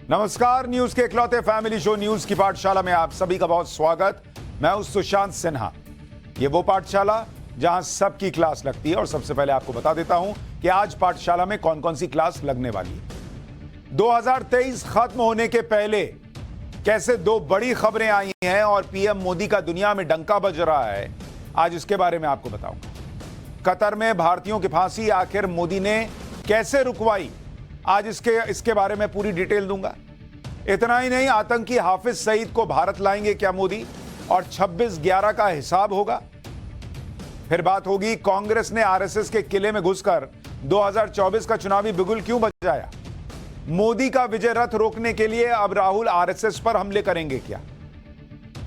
नमस्कार, न्यूज के इकलौते फैमिली शो न्यूज की पाठशाला में आप सभी का बहुत स्वागत। मैं हूं सुशांत सिन्हा। ये वो पाठशाला जहां सबकी क्लास लगती है और सबसे पहले आपको बता देता हूं कि आज पाठशाला में कौन कौन सी क्लास लगने वाली है। 2023 खत्म होने के पहले कैसे दो बड़ी खबरें आई हैं और पीएम मोदी का दुनिया में डंका बज रहा है, आज इसके बारे में आपको बताऊंगा। कतर में भारतीयों की फांसी आखिर मोदी ने कैसे रुकवाई, आज इसके बारे में पूरी डिटेल दूंगा। इतना ही नहीं, आतंकी हाफिज सईद को भारत लाएंगे क्या मोदी और 26/11 का हिसाब होगा। फिर बात होगी कांग्रेस ने आरएसएस के किले में घुसकर 2024 का चुनावी बिगुल क्यों बजाया। मोदी का विजय रथ रोकने के लिए अब राहुल आरएसएस पर हमले करेंगे क्या।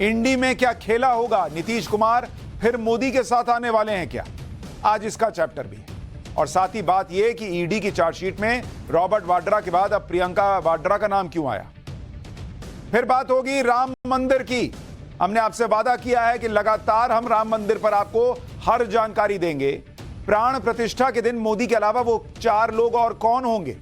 इंडी में क्या खेला होगा, नीतीश कुमार फिर मोदी के साथ आने वाले हैं क्या, आज इसका चैप्टर भी है। और साथ ही बात यह कि ईडी की चार्जशीट में रॉबर्ट वाड्रा के बाद अब प्रियंका वाड्रा का नाम क्यों आया। फिर बात होगी राम मंदिर की। हमने आपसे वादा किया है कि लगातार हम राम मंदिर पर आपको हर जानकारी देंगे। प्राण प्रतिष्ठा के दिन मोदी के अलावा वो 4 लोग और कौन होंगे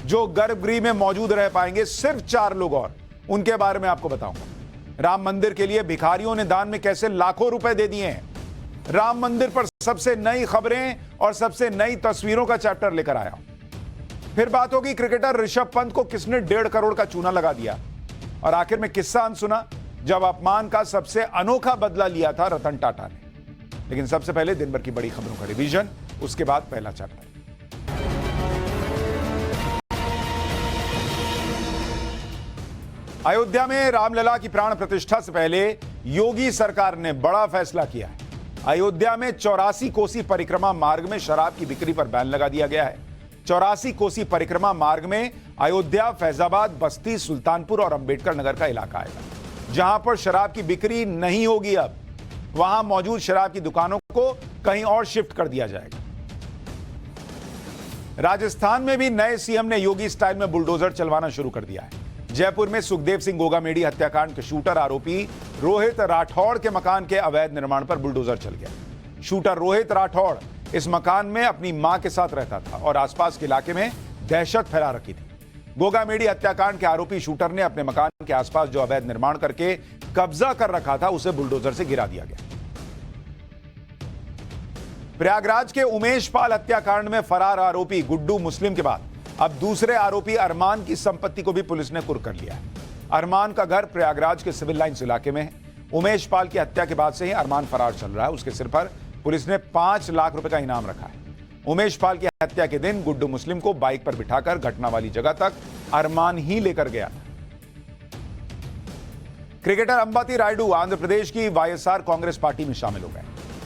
जो गर्भगृह में मौजूद रह पाएंगे, सिर्फ 4 लोग और, उनके बारे में आपको बताऊंगा। राम मंदिर के लिए भिखारियों ने दान में कैसे लाखों रुपए दे दिए हैं। राम मंदिर पर सबसे नई खबरें और सबसे नई तस्वीरों का चैप्टर लेकर आया हूं। फिर बात होगी क्रिकेटर ऋषभ पंत को किसने 1.5 करोड़ का चूना लगा दिया। और आखिर में किस्सा सुना जब अपमान का सबसे अनोखा बदला लिया था रतन टाटा ने। लेकिन सबसे पहले दिन भर की बड़ी खबरों का रिवीजन, उसके बाद पहला चैप्टर। अयोध्या में रामलला की प्राण प्रतिष्ठा से पहले योगी सरकार ने बड़ा फैसला किया है। अयोध्या में 84 कोसी परिक्रमा मार्ग में शराब की बिक्री पर बैन लगा दिया गया है। 84 कोसी परिक्रमा मार्ग में अयोध्या, फैजाबाद, बस्ती, सुल्तानपुर और अंबेडकर नगर का इलाका आएगा, जहां पर शराब की बिक्री नहीं होगी। अब वहां मौजूद शराब की दुकानों को कहीं और शिफ्ट कर दिया जाएगा। राजस्थान में भी नए सीएम ने योगी स्टाइल में बुलडोजर चलवाना शुरू कर दिया है। जयपुर में सुखदेव सिंह गोगामेडी हत्याकांड के शूटर आरोपी रोहित राठौड़ के मकान के अवैध निर्माण पर बुलडोजर चल गया। शूटर रोहित राठौड़ इस मकान में अपनी मां के साथ रहता था और आसपास के इलाके में दहशत फैला रखी थी। गोगामेडी हत्याकांड के आरोपी शूटर ने अपने मकान के आसपास जो अवैध निर्माण करके कब्जा कर रखा था, उसे बुलडोजर से गिरा दिया गया। प्रयागराज के उमेश पाल हत्याकांड में फरार आरोपी गुड्डू मुस्लिम के बाद अब दूसरे आरोपी अरमान की संपत्ति को भी पुलिस ने कुर्क कर लिया है। अरमान का घर प्रयागराज के सिविल लाइंस इलाके में है। उमेश पाल की हत्या के बाद से ही अरमान फरार चल रहा है। उसके सिर पर पुलिस ने 5 लाख रुपए का इनाम रखा है। उमेश पाल की हत्या के दिन गुड्डू मुस्लिम को बाइक पर बिठाकर घटना वाली जगह तक अरमान ही लेकर गया था। क्रिकेटर अंबाती रायडू आंध्र प्रदेश की वाईएसआर कांग्रेस पार्टी में शामिल हो गए।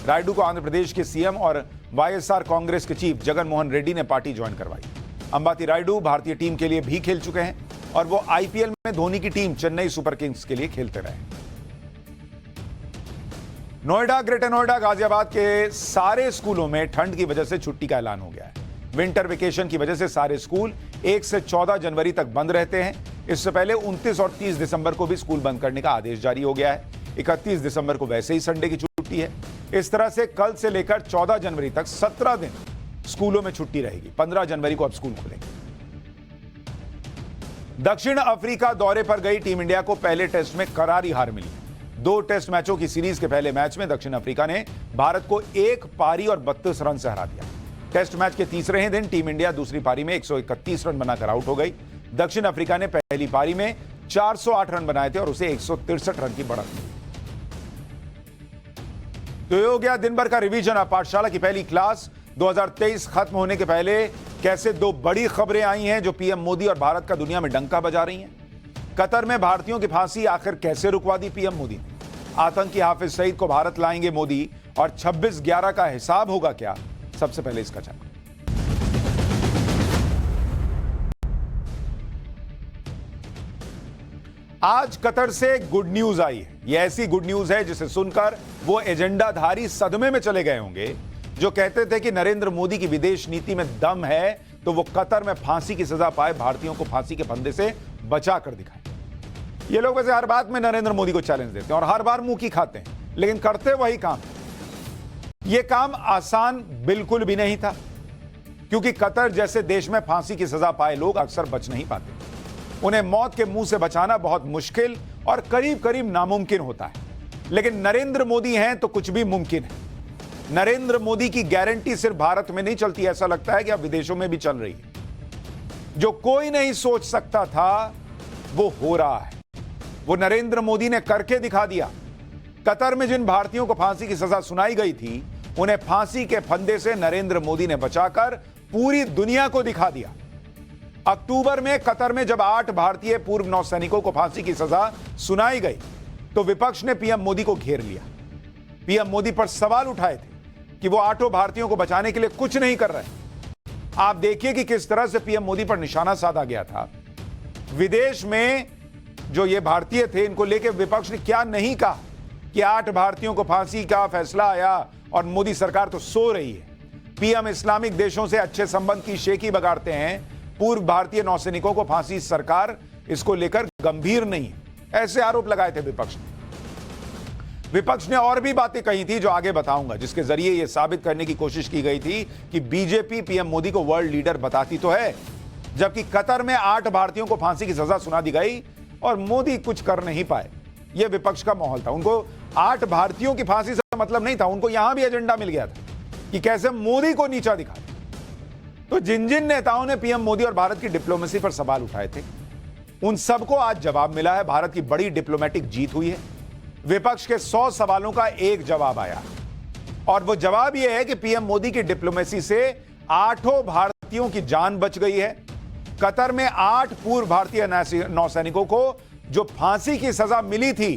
रायडू को आंध्र प्रदेश के सीएम और वाईएसआर कांग्रेस के चीफ जगन मोहन रेड्डी ने पार्टी ज्वाइन करवाई। अंबाती रायडू भारतीय टीम के लिए भी खेल चुके हैं और वो आईपीएल में धोनी की टीम चेन्नई सुपर किंग्स के लिए खेलते रहे। नोएडा, ग्रेटर नोएडा, गाजियाबाद के सारे स्कूलों में ठंड की वजह से छुट्टी का ऐलान हो गया है। विंटर वेकेशन की वजह से सारे स्कूल 1 से 14 जनवरी तक बंद रहते हैं। इससे पहले 29 और 30 दिसंबर को भी स्कूल बंद करने का आदेश जारी हो गया है। 31 दिसंबर को वैसे ही संडे की छुट्टी है। इस तरह से कल से लेकर 14 जनवरी तक 17 दिन स्कूलों में छुट्टी रहेगी। 15 जनवरी को अब स्कूल खुलेंगे। दक्षिण अफ्रीका दौरे पर गई टीम इंडिया को पहले टेस्ट में करारी हार मिली। 2 टेस्ट मैचों की सीरीज के पहले मैच में दक्षिण अफ्रीका ने भारत को 1 पारी और 32 रन से हरा दिया। टेस्ट मैच के तीसरे ही दिन टीम इंडिया दूसरी पारी में 131 रन बनाकर आउट हो गई। दक्षिण अफ्रीका ने पहली पारी में 408 रन बनाए थे और उसे 163 रन की बढ़त मिली। तो ये हो गया दिन भर का रिवीजन। अब पाठशाला की पहली क्लास। 2023 खत्म होने के पहले कैसे 2 बड़ी खबरें आई हैं जो पीएम मोदी और भारत का दुनिया में डंका बजा रही हैं। कतर में भारतीयों की फांसी आखिर कैसे रुकवा दी पीएम मोदी ने। आतंकी हाफिज सईद को भारत लाएंगे मोदी और 26/11 का हिसाब होगा क्या, सबसे पहले इसका चैप्टर। आज कतर से गुड न्यूज आई है। यह ऐसी गुड न्यूज है जिसे सुनकर वो एजेंडाधारी सदमे में चले गए होंगे जो कहते थे कि नरेंद्र मोदी की विदेश नीति में दम है तो वो कतर में फांसी की सजा पाए भारतीयों को फांसी के फंदे से बचा कर दिखाए। ये लोग वैसे हर बात में नरेंद्र मोदी को चैलेंज देते हैं और हर बार मुंह की खाते हैं, लेकिन करते वही काम। यह काम आसान बिल्कुल भी नहीं था, क्योंकि कतर जैसे देश में फांसी की सजा पाए लोग अक्सर बच नहीं पाते। उन्हें मौत के मुंह से बचाना बहुत मुश्किल और करीब करीब नामुमकिन होता है। लेकिन नरेंद्र मोदी हैं तो कुछ भी मुमकिन है। नरेंद्र मोदी की गारंटी सिर्फ भारत में नहीं चलती, ऐसा लगता है कि अब विदेशों में भी चल रही है। जो कोई नहीं सोच सकता था वो हो रहा है, वो नरेंद्र मोदी ने करके दिखा दिया। कतर में जिन भारतीयों को फांसी की सजा सुनाई गई थी, उन्हें फांसी के फंदे से नरेंद्र मोदी ने बचाकर पूरी दुनिया को दिखा दिया। अक्टूबर में कतर में जब 8 भारतीय पूर्व नौसैनिकों को फांसी की सजा सुनाई गई तो विपक्ष ने पीएम मोदी को घेर लिया। पीएम मोदी पर सवाल उठाए थे कि वो 8 भारतीयों को बचाने के लिए कुछ नहीं कर रहे। आप देखिए कि किस तरह से पीएम मोदी पर निशाना साधा गया था। विदेश में जो ये भारतीय थे, इनको लेकर विपक्ष ने क्या नहीं कहा कि 8 भारतीयों को फांसी का फैसला आया और मोदी सरकार तो सो रही है। पीएम इस्लामिक देशों से अच्छे संबंध की शेखी बगाड़ते हैं, पूर्व भारतीय नौसैनिकों को फांसी, सरकार इसको लेकर गंभीर नहीं है, ऐसे आरोप लगाए थे विपक्ष ने। विपक्ष ने और भी बातें कही थी जो आगे बताऊंगा, जिसके जरिए यह साबित करने की कोशिश की गई थी कि बीजेपी पीएम मोदी को वर्ल्ड लीडर बताती तो है, जबकि कतर में 8 भारतीयों को फांसी की सजा सुना दी गई और मोदी कुछ कर नहीं पाए। यह विपक्ष का माहौल था। उनको 8 भारतीयों की फांसी से मतलब नहीं था, उनको यहां भी एजेंडा मिल गया था कि कैसे मोदी को नीचा दिखा। तो जिन जिन नेताओं ने पीएम मोदी और भारत की डिप्लोमेसी पर सवाल उठाए थे, उन सबको आज जवाब मिला है। भारत की बड़ी डिप्लोमेटिक जीत हुई है। विपक्ष के 100 सवालों का एक जवाब आया और वो जवाब यह है कि पीएम मोदी की डिप्लोमेसी से 8 भारतीयों की जान बच गई है। कतर में 8 पूर्व भारतीय नौसैनिकों को जो फांसी की सजा मिली थी,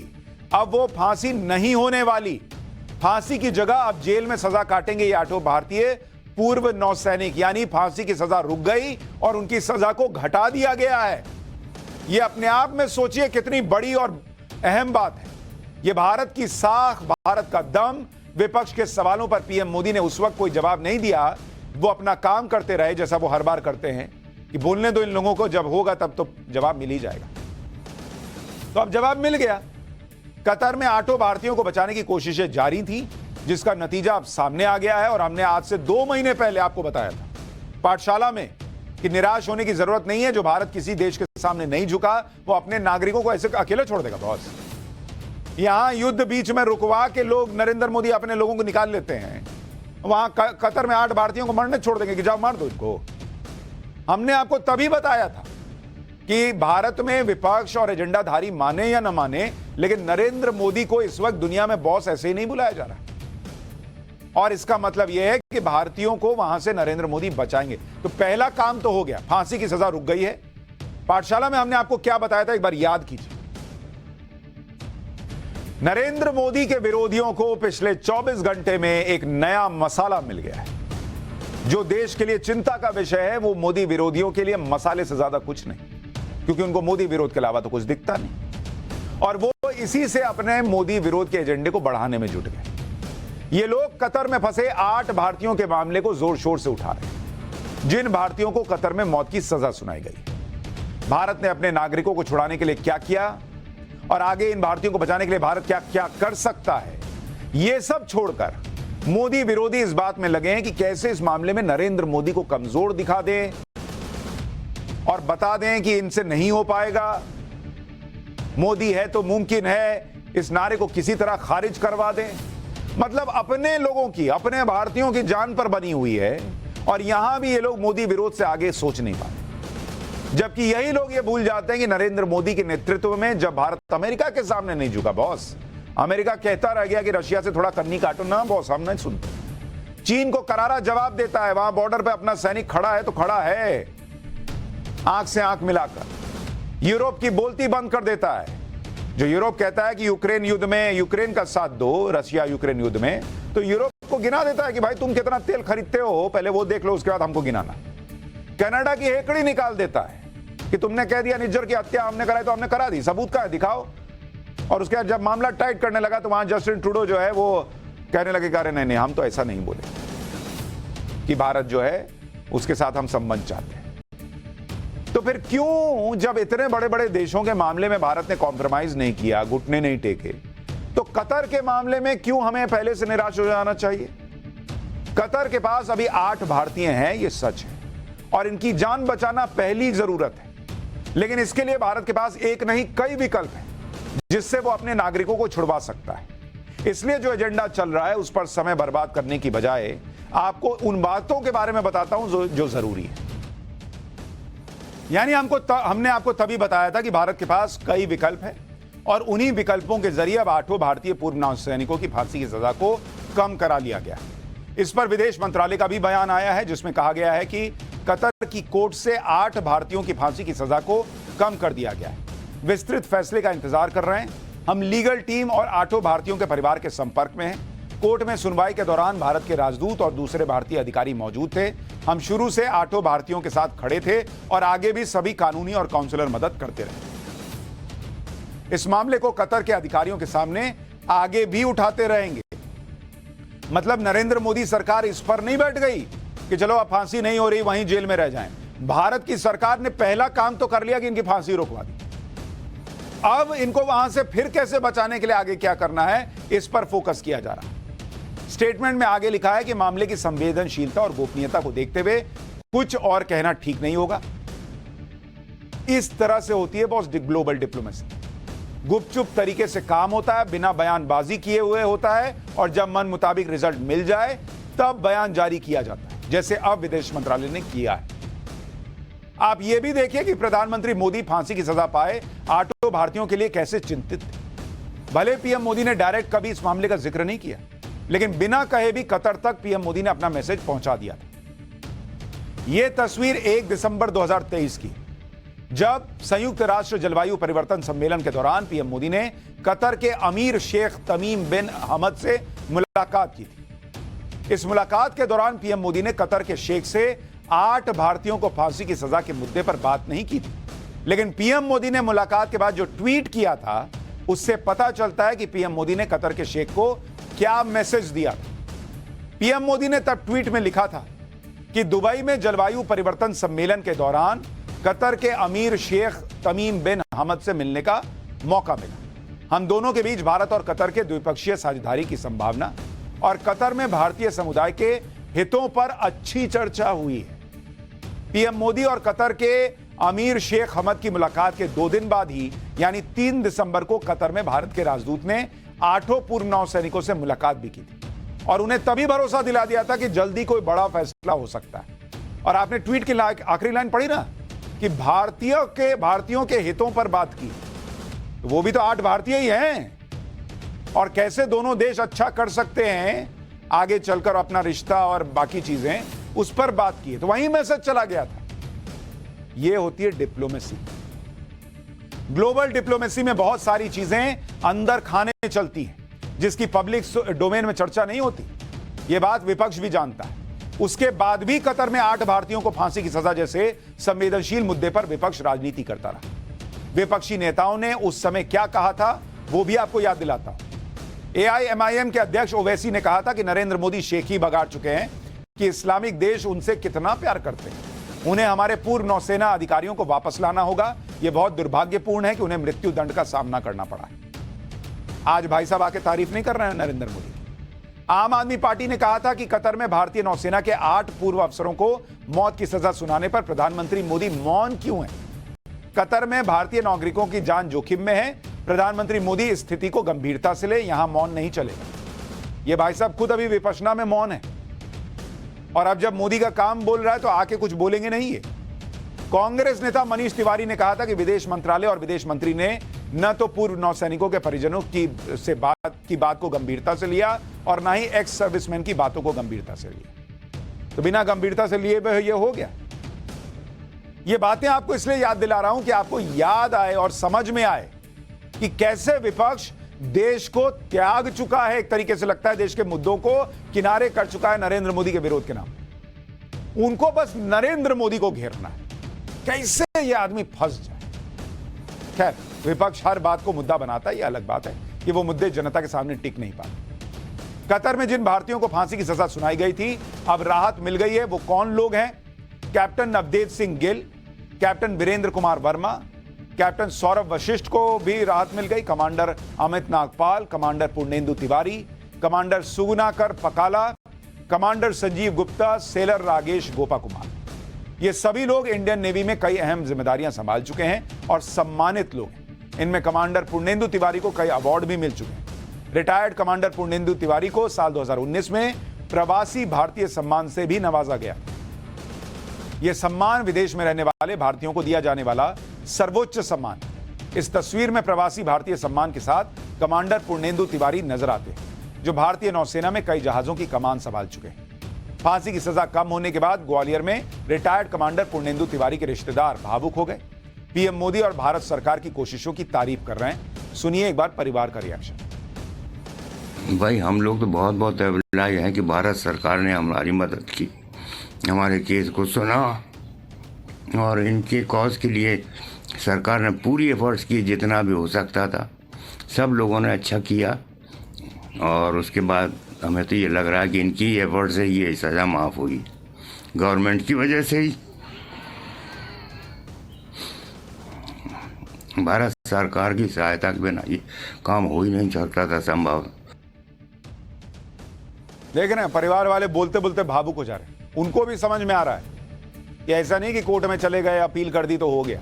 अब वो फांसी नहीं होने वाली। फांसी की जगह अब जेल में सजा काटेंगे ये 8 भारतीय पूर्व नौसैनिक, यानी फांसी की सजा रुक गई और उनकी सजा को घटा दिया गया है। यह अपने आप में सोचिए कितनी बड़ी और अहम बात है। यह भारत की साख, भारत का दम। विपक्ष के सवालों पर पीएम मोदी ने उस वक्त कोई जवाब नहीं दिया। वो अपना काम करते रहे जैसा वो हर बार करते हैं कि बोलने दो इन लोगों को, जब होगा तब तो जवाब मिल ही जाएगा। तो अब जवाब मिल गया। कतर में 8 भारतीयों को बचाने की कोशिशें जारी थी, जिसका नतीजा अब सामने आ गया है। और हमने आज से 2 महीने पहले आपको बताया था पाठशाला में कि निराश होने की जरूरत नहीं है। जो भारत किसी देश के सामने नहीं झुका, वो अपने नागरिकों को ऐसे अकेले छोड़ देगा बॉस। यहां युद्ध बीच में रुकवा के लोग, नरेंद्र मोदी अपने लोगों को निकाल लेते हैं, वहां कतर में 8 भारतीयों को मरने छोड़ देंगे कि जाओ मार दो इनको। हमने आपको तभी बताया था कि भारत में विपक्ष और एजेंडाधारी माने या न माने, लेकिन नरेंद्र मोदी को इस वक्त दुनिया में बॉस ऐसे ही नहीं बुलाया जा रहा। और इसका मतलब यह है कि भारतीयों को वहां से नरेंद्र मोदी बचाएंगे। तो पहला काम तो हो गया, फांसी की सजा रुक गई है। पाठशाला में हमने आपको क्या बताया था, एक बार याद कीजिए। नरेंद्र मोदी के विरोधियों को पिछले 24 घंटे में एक नया मसाला मिल गया है। जो देश के लिए चिंता का विषय है, वो मोदी विरोधियों के लिए मसाले से ज्यादा कुछ नहीं, क्योंकि उनको मोदी विरोध के अलावा तो कुछ दिखता नहीं। और वो इसी से अपने मोदी विरोध के एजेंडे को बढ़ाने में जुट गए। ये लोग कतर में फंसे 8 भारतीयों के मामले को जोर शोर से उठा रहे हैं, जिन भारतीयों को कतर में मौत की सजा सुनाई गई। भारत ने अपने नागरिकों को छुड़ाने के लिए क्या किया और आगे इन भारतीयों को बचाने के लिए भारत क्या क्या कर सकता है, ये सब छोड़कर मोदी विरोधी इस बात में लगे हैं कि कैसे इस मामले में नरेंद्र मोदी को कमजोर दिखा दें और बता दें कि इनसे नहीं हो पाएगा, मोदी है तो मुमकिन है, इस नारे को किसी तरह खारिज करवा दें। मतलब अपने लोगों की, अपने भारतीयों की जान पर बनी हुई है। और यहां भी ये लोग मोदी विरोध से आगे सोच नहीं पाते, जबकि यही लोग ये भूल जाते हैं कि नरेंद्र मोदी के नेतृत्व में जब भारत अमेरिका के सामने नहीं झुका बॉस, अमेरिका कहता रह गया कि रशिया से थोड़ा कन्नी काटो ना बॉस, हम नहीं सुनते। चीन को करारा जवाब देता है, वहां बॉर्डर पे अपना सैनिक खड़ा है तो खड़ा है, आंख से आंख मिलाकर। यूरोप की बोलती बंद कर देता है। जो यूरोप कहता है कि यूक्रेन युद्ध में यूक्रेन का साथ दो, रशिया यूक्रेन युद्ध में, तो यूरोप को गिना देता है कि भाई तुम कितना तेल खरीदते हो, पहले वो देख लो, उसके बाद हमको गिनाना। कनाडा की हेकड़ी निकाल देता है कि तुमने कह दिया निज्जर की हत्या हमने कराई तो हमने करा दी, सबूत का है, दिखाओ। और उसके बाद जब मामला टाइट करने लगा तो वहां जस्टिन ट्रूडो जो है वो कहने लगे कि नहीं नहीं, हम तो ऐसा नहीं बोले कि भारत जो है उसके साथ हम संबंध चाहते हैं। तो फिर क्यों, जब इतने बड़े बड़े देशों के मामले में भारत ने कॉम्प्रोमाइज नहीं किया, घुटने नहीं टेके, तो कतर के मामले में क्यों हमें पहले से निराश हो जाना चाहिए? कतर के पास अभी 8 भारतीय हैं, ये सच है, और इनकी जान बचाना पहली जरूरत है। लेकिन इसके लिए भारत के पास एक नहीं कई विकल्प हैं जिससे वो अपने नागरिकों को छुड़वा सकता है। इसलिए जो एजेंडा चल रहा है उस पर समय बर्बाद करने की बजाय आपको उन बातों के बारे में बताता हूं जो जरूरी है। यानी हमने आपको तभी बताया था कि भारत के पास कई विकल्प हैं और उन्हीं विकल्पों के जरिए अब 8 भारतीय पूर्व नौसैनिकों की फांसी की सजा को कम करा लिया गया। इस पर विदेश मंत्रालय का भी बयान आया है जिसमें कहा गया है कि कतर की कोर्ट से 8 भारतीयों की फांसी की सजा को कम कर दिया गया है। विस्तृत फैसले का इंतजार कर रहे हैं। हम लीगल टीम और 8 भारतीयों के परिवार के संपर्क में हैं। कोर्ट में सुनवाई के दौरान भारत के राजदूत और दूसरे भारतीय अधिकारी मौजूद थे। हम शुरू से 8 भारतीयों के साथ खड़े थे और आगे भी सभी कानूनी और काउंसलर मदद करते रहे। इस मामले को कतर के अधिकारियों के सामने आगे भी उठाते रहेंगे। मतलब नरेंद्र मोदी सरकार इस पर नहीं बैठ गई कि चलो अब फांसी नहीं हो रही वहीं जेल में रह जाएं। भारत की सरकार ने पहला काम तो कर लिया कि इनकी फांसी रोकवा दी। अब इनको वहां से फिर कैसे बचाने के लिए आगे क्या करना है इस पर फोकस किया जा रहा है। स्टेटमेंट में आगे लिखा है कि मामले की संवेदनशीलता और गोपनीयता को देखते हुए कुछ और कहना ठीक नहीं होगा। इस तरह से होती है बॉस ग्लोबल डिप्लोमेसी। गुपचुप तरीके से काम होता है, बिना बयानबाजी किए हुए होता है और जब मन मुताबिक रिजल्ट मिल जाए तब बयान जारी किया जाता है, जैसे अब विदेश मंत्रालय ने किया है। आप यह भी देखिए कि प्रधानमंत्री मोदी फांसी की सजा पाए 8 भारतीयों के लिए कैसे चिंतित थे। भले पीएम मोदी ने डायरेक्ट कभी इस मामले का जिक्र नहीं किया, लेकिन बिना कहे भी कतर तक पीएम मोदी ने अपना मैसेज पहुंचा दिया था। यह तस्वीर 1 दिसंबर 2023 की, जब संयुक्त राष्ट्र जलवायु परिवर्तन सम्मेलन के दौरान पीएम मोदी ने कतर के अमीर शेख तमीम बिन हमद से मुलाकात की थी। इस मुलाकात के दौरान पीएम मोदी ने कतर के शेख से 8 भारतीयों को फांसी की सजा के मुद्दे पर बात नहीं की थी। लेकिन पीएम मोदी ने मुलाकात के बाद जो ट्वीट किया था उससे पता चलता है कि पीएम मोदी ने कतर के शेख को क्या मैसेज दिया था। पीएम मोदी ने तब ट्वीट में लिखा था कि दुबई में जलवायु परिवर्तन सम्मेलन के दौरान कतर के अमीर शेख तमीम बिन हमद से मिलने का मौका मिला। हम दोनों के बीच भारत और कतर के द्विपक्षीय साझेदारी की संभावना और कतर में भारतीय समुदाय के हितों पर अच्छी चर्चा हुई है। पीएम मोदी और कतर के अमीर शेख हमद की मुलाकात के 2 दिन बाद ही यानी 3 दिसंबर को कतर में भारत के राजदूत ने 8 पूर्व नौसैनिकों से मुलाकात भी की थी और उन्हें तभी भरोसा दिला दिया था कि जल्दी कोई बड़ा फैसला हो सकता है। और आपने ट्वीट की आखिरी लाइन पढ़ी ना कि भारतीयों के हितों पर बात की, तो वो भी तो 8 भारतीय ही हैं और कैसे दोनों देश अच्छा कर सकते हैं आगे चलकर अपना रिश्ता और बाकी चीजें, उस पर बात की। तो वहीं मैसेज चला गया था। यह होती है डिप्लोमेसी। ग्लोबल डिप्लोमेसी में बहुत सारी चीजें अंदर खाने चलती हैं जिसकी पब्लिक डोमेन में चर्चा नहीं होती। यह बात विपक्ष भी जानता है। उसके बाद भी कतर में 8 भारतीयों को फांसी की सजा जैसे संवेदनशील मुद्दे पर विपक्ष राजनीति करता रहा। विपक्षी नेताओं ने उस समय क्या कहा था वो भी आपको याद दिलाता हूं। AIMIM के अध्यक्ष ओवैसी ने कहा था कि नरेंद्र मोदी शेख ही बगाड़ चुके हैं कि इस्लामिक देश उनसे कितना प्यार करते हैं। उन्हें हमारे पूर्व नौसेना अधिकारियों को वापस लाना होगा। यह बहुत दुर्भाग्यपूर्ण है कि उन्हें मृत्यु दंड का सामना करना पड़ा है। आज भाई साहब आके तारीफ नहीं कर रहे हैं नरेंद्र मोदी। आम आदमी पार्टी ने कहा था कि कतर में भारतीय नौसेना के 8 पूर्व अफसरों को मौत की सजा सुनाने पर प्रधानमंत्री मोदी मौन क्यों हैं? कतर में भारतीय नागरिकों की जान जोखिम में है। प्रधानमंत्री मोदी इस स्थिति को गंभीरता से ले, यहां मौन नहीं चलेगा। यह भाई साहब खुद अभी विपश्यना में मौन है और अब जब मोदी का काम बोल रहा है तो आके कुछ बोलेंगे नहीं। है कांग्रेस नेता मनीष तिवारी ने कहा था कि विदेश मंत्रालय और विदेश मंत्री ने न तो पूर्व नौसैनिकों के परिजनों की बात को गंभीरता से लिया और ना ही एक्स सर्विसमैन की बातों को गंभीरता से लिया। तो बिना गंभीरता से लिए हुए ये हो गया। ये बातें आपको इसलिए याद दिला रहा हूं कि आपको याद आए और समझ में आए कि कैसे विपक्ष देश को त्याग चुका है। एक तरीके से लगता है देश के मुद्दों को किनारे कर चुका है नरेंद्र मोदी के विरोध के नाम। उनको बस नरेंद्र मोदी को घेरना है, कैसे ये आदमी फंस जाए। खैर, विपक्ष हर बात को मुद्दा बनाता है, ये अलग बात है कि वो मुद्दे जनता के सामने टिक नहीं पाते। कतर में जिन भारतीयों को फांसी की सजा सुनाई गई थी अब राहत मिल गई है। वो कौन लोग हैं? Captain Navdev Singh Gill, captain Virendra Kumar Verma, captain Saurabh Vashisht को भी राहत मिल गई, commander Amit Nagpal, commander Purnendu Tiwari, commander Sugunakar Pakala, commander Sanjeev Gupta, sailor Ragesh Gopa Kumar. ये सभी लोग इंडियन नेवी में कई अहम जिम्मेदारियां संभाल चुके हैं और सम्मानित लोग हैं। इनमें कमांडर पूर्णेंदु तिवारी को कई अवार्ड भी मिल चुके हैं। रिटायर्ड कमांडर पूर्णेंदु तिवारी को साल 2019 में प्रवासी भारतीय सम्मान से भी नवाजा गया। यह सम्मान विदेश में रहने वाले भारतीयों को दिया जाने वाला सर्वोच्च सम्मान। इस तस्वीर में प्रवासी भारतीय सम्मान के साथ कमांडर पूर्णेंदु तिवारी नजर आते हैं, जो भारतीय नौसेना में कई जहाजों की कमान संभाल चुके हैं। फांसी की सजा कम होने के बाद ग्वालियर में रिटायर्ड कमांडर पूर्णेंदु तिवारी के रिश्तेदार भावुक हो गए। पीएम मोदी और भारत सरकार की कोशिशों की तारीफ कर रहे हैं। सुनिए एक बार परिवार का रिएक्शन। भाई हम लोग तो बहुत बहुत एवलाय हैं कि भारत सरकार ने हमारी मदद की, हमारे केस को सुना और इनके कॉज के लिए सरकार ने पूरी एफर्ट्स की, जितना भी हो सकता था सब लोगों ने अच्छा किया। और उसके बाद हमें तो ये लग रहा है कि इनकी एफर्ट से ये सज़ा माफ़ हुई, गवर्नमेंट की वजह से ही। भारत सरकार की सहायता के बिना ये काम हो ही नहीं सकता था संभव। देख रहे हैं परिवार वाले बोलते बोलते भावुक हो जा रहे हैं। उनको भी समझ में आ रहा है कि ऐसा नहीं कि कोर्ट में चले गए, अपील कर दी तो हो गया।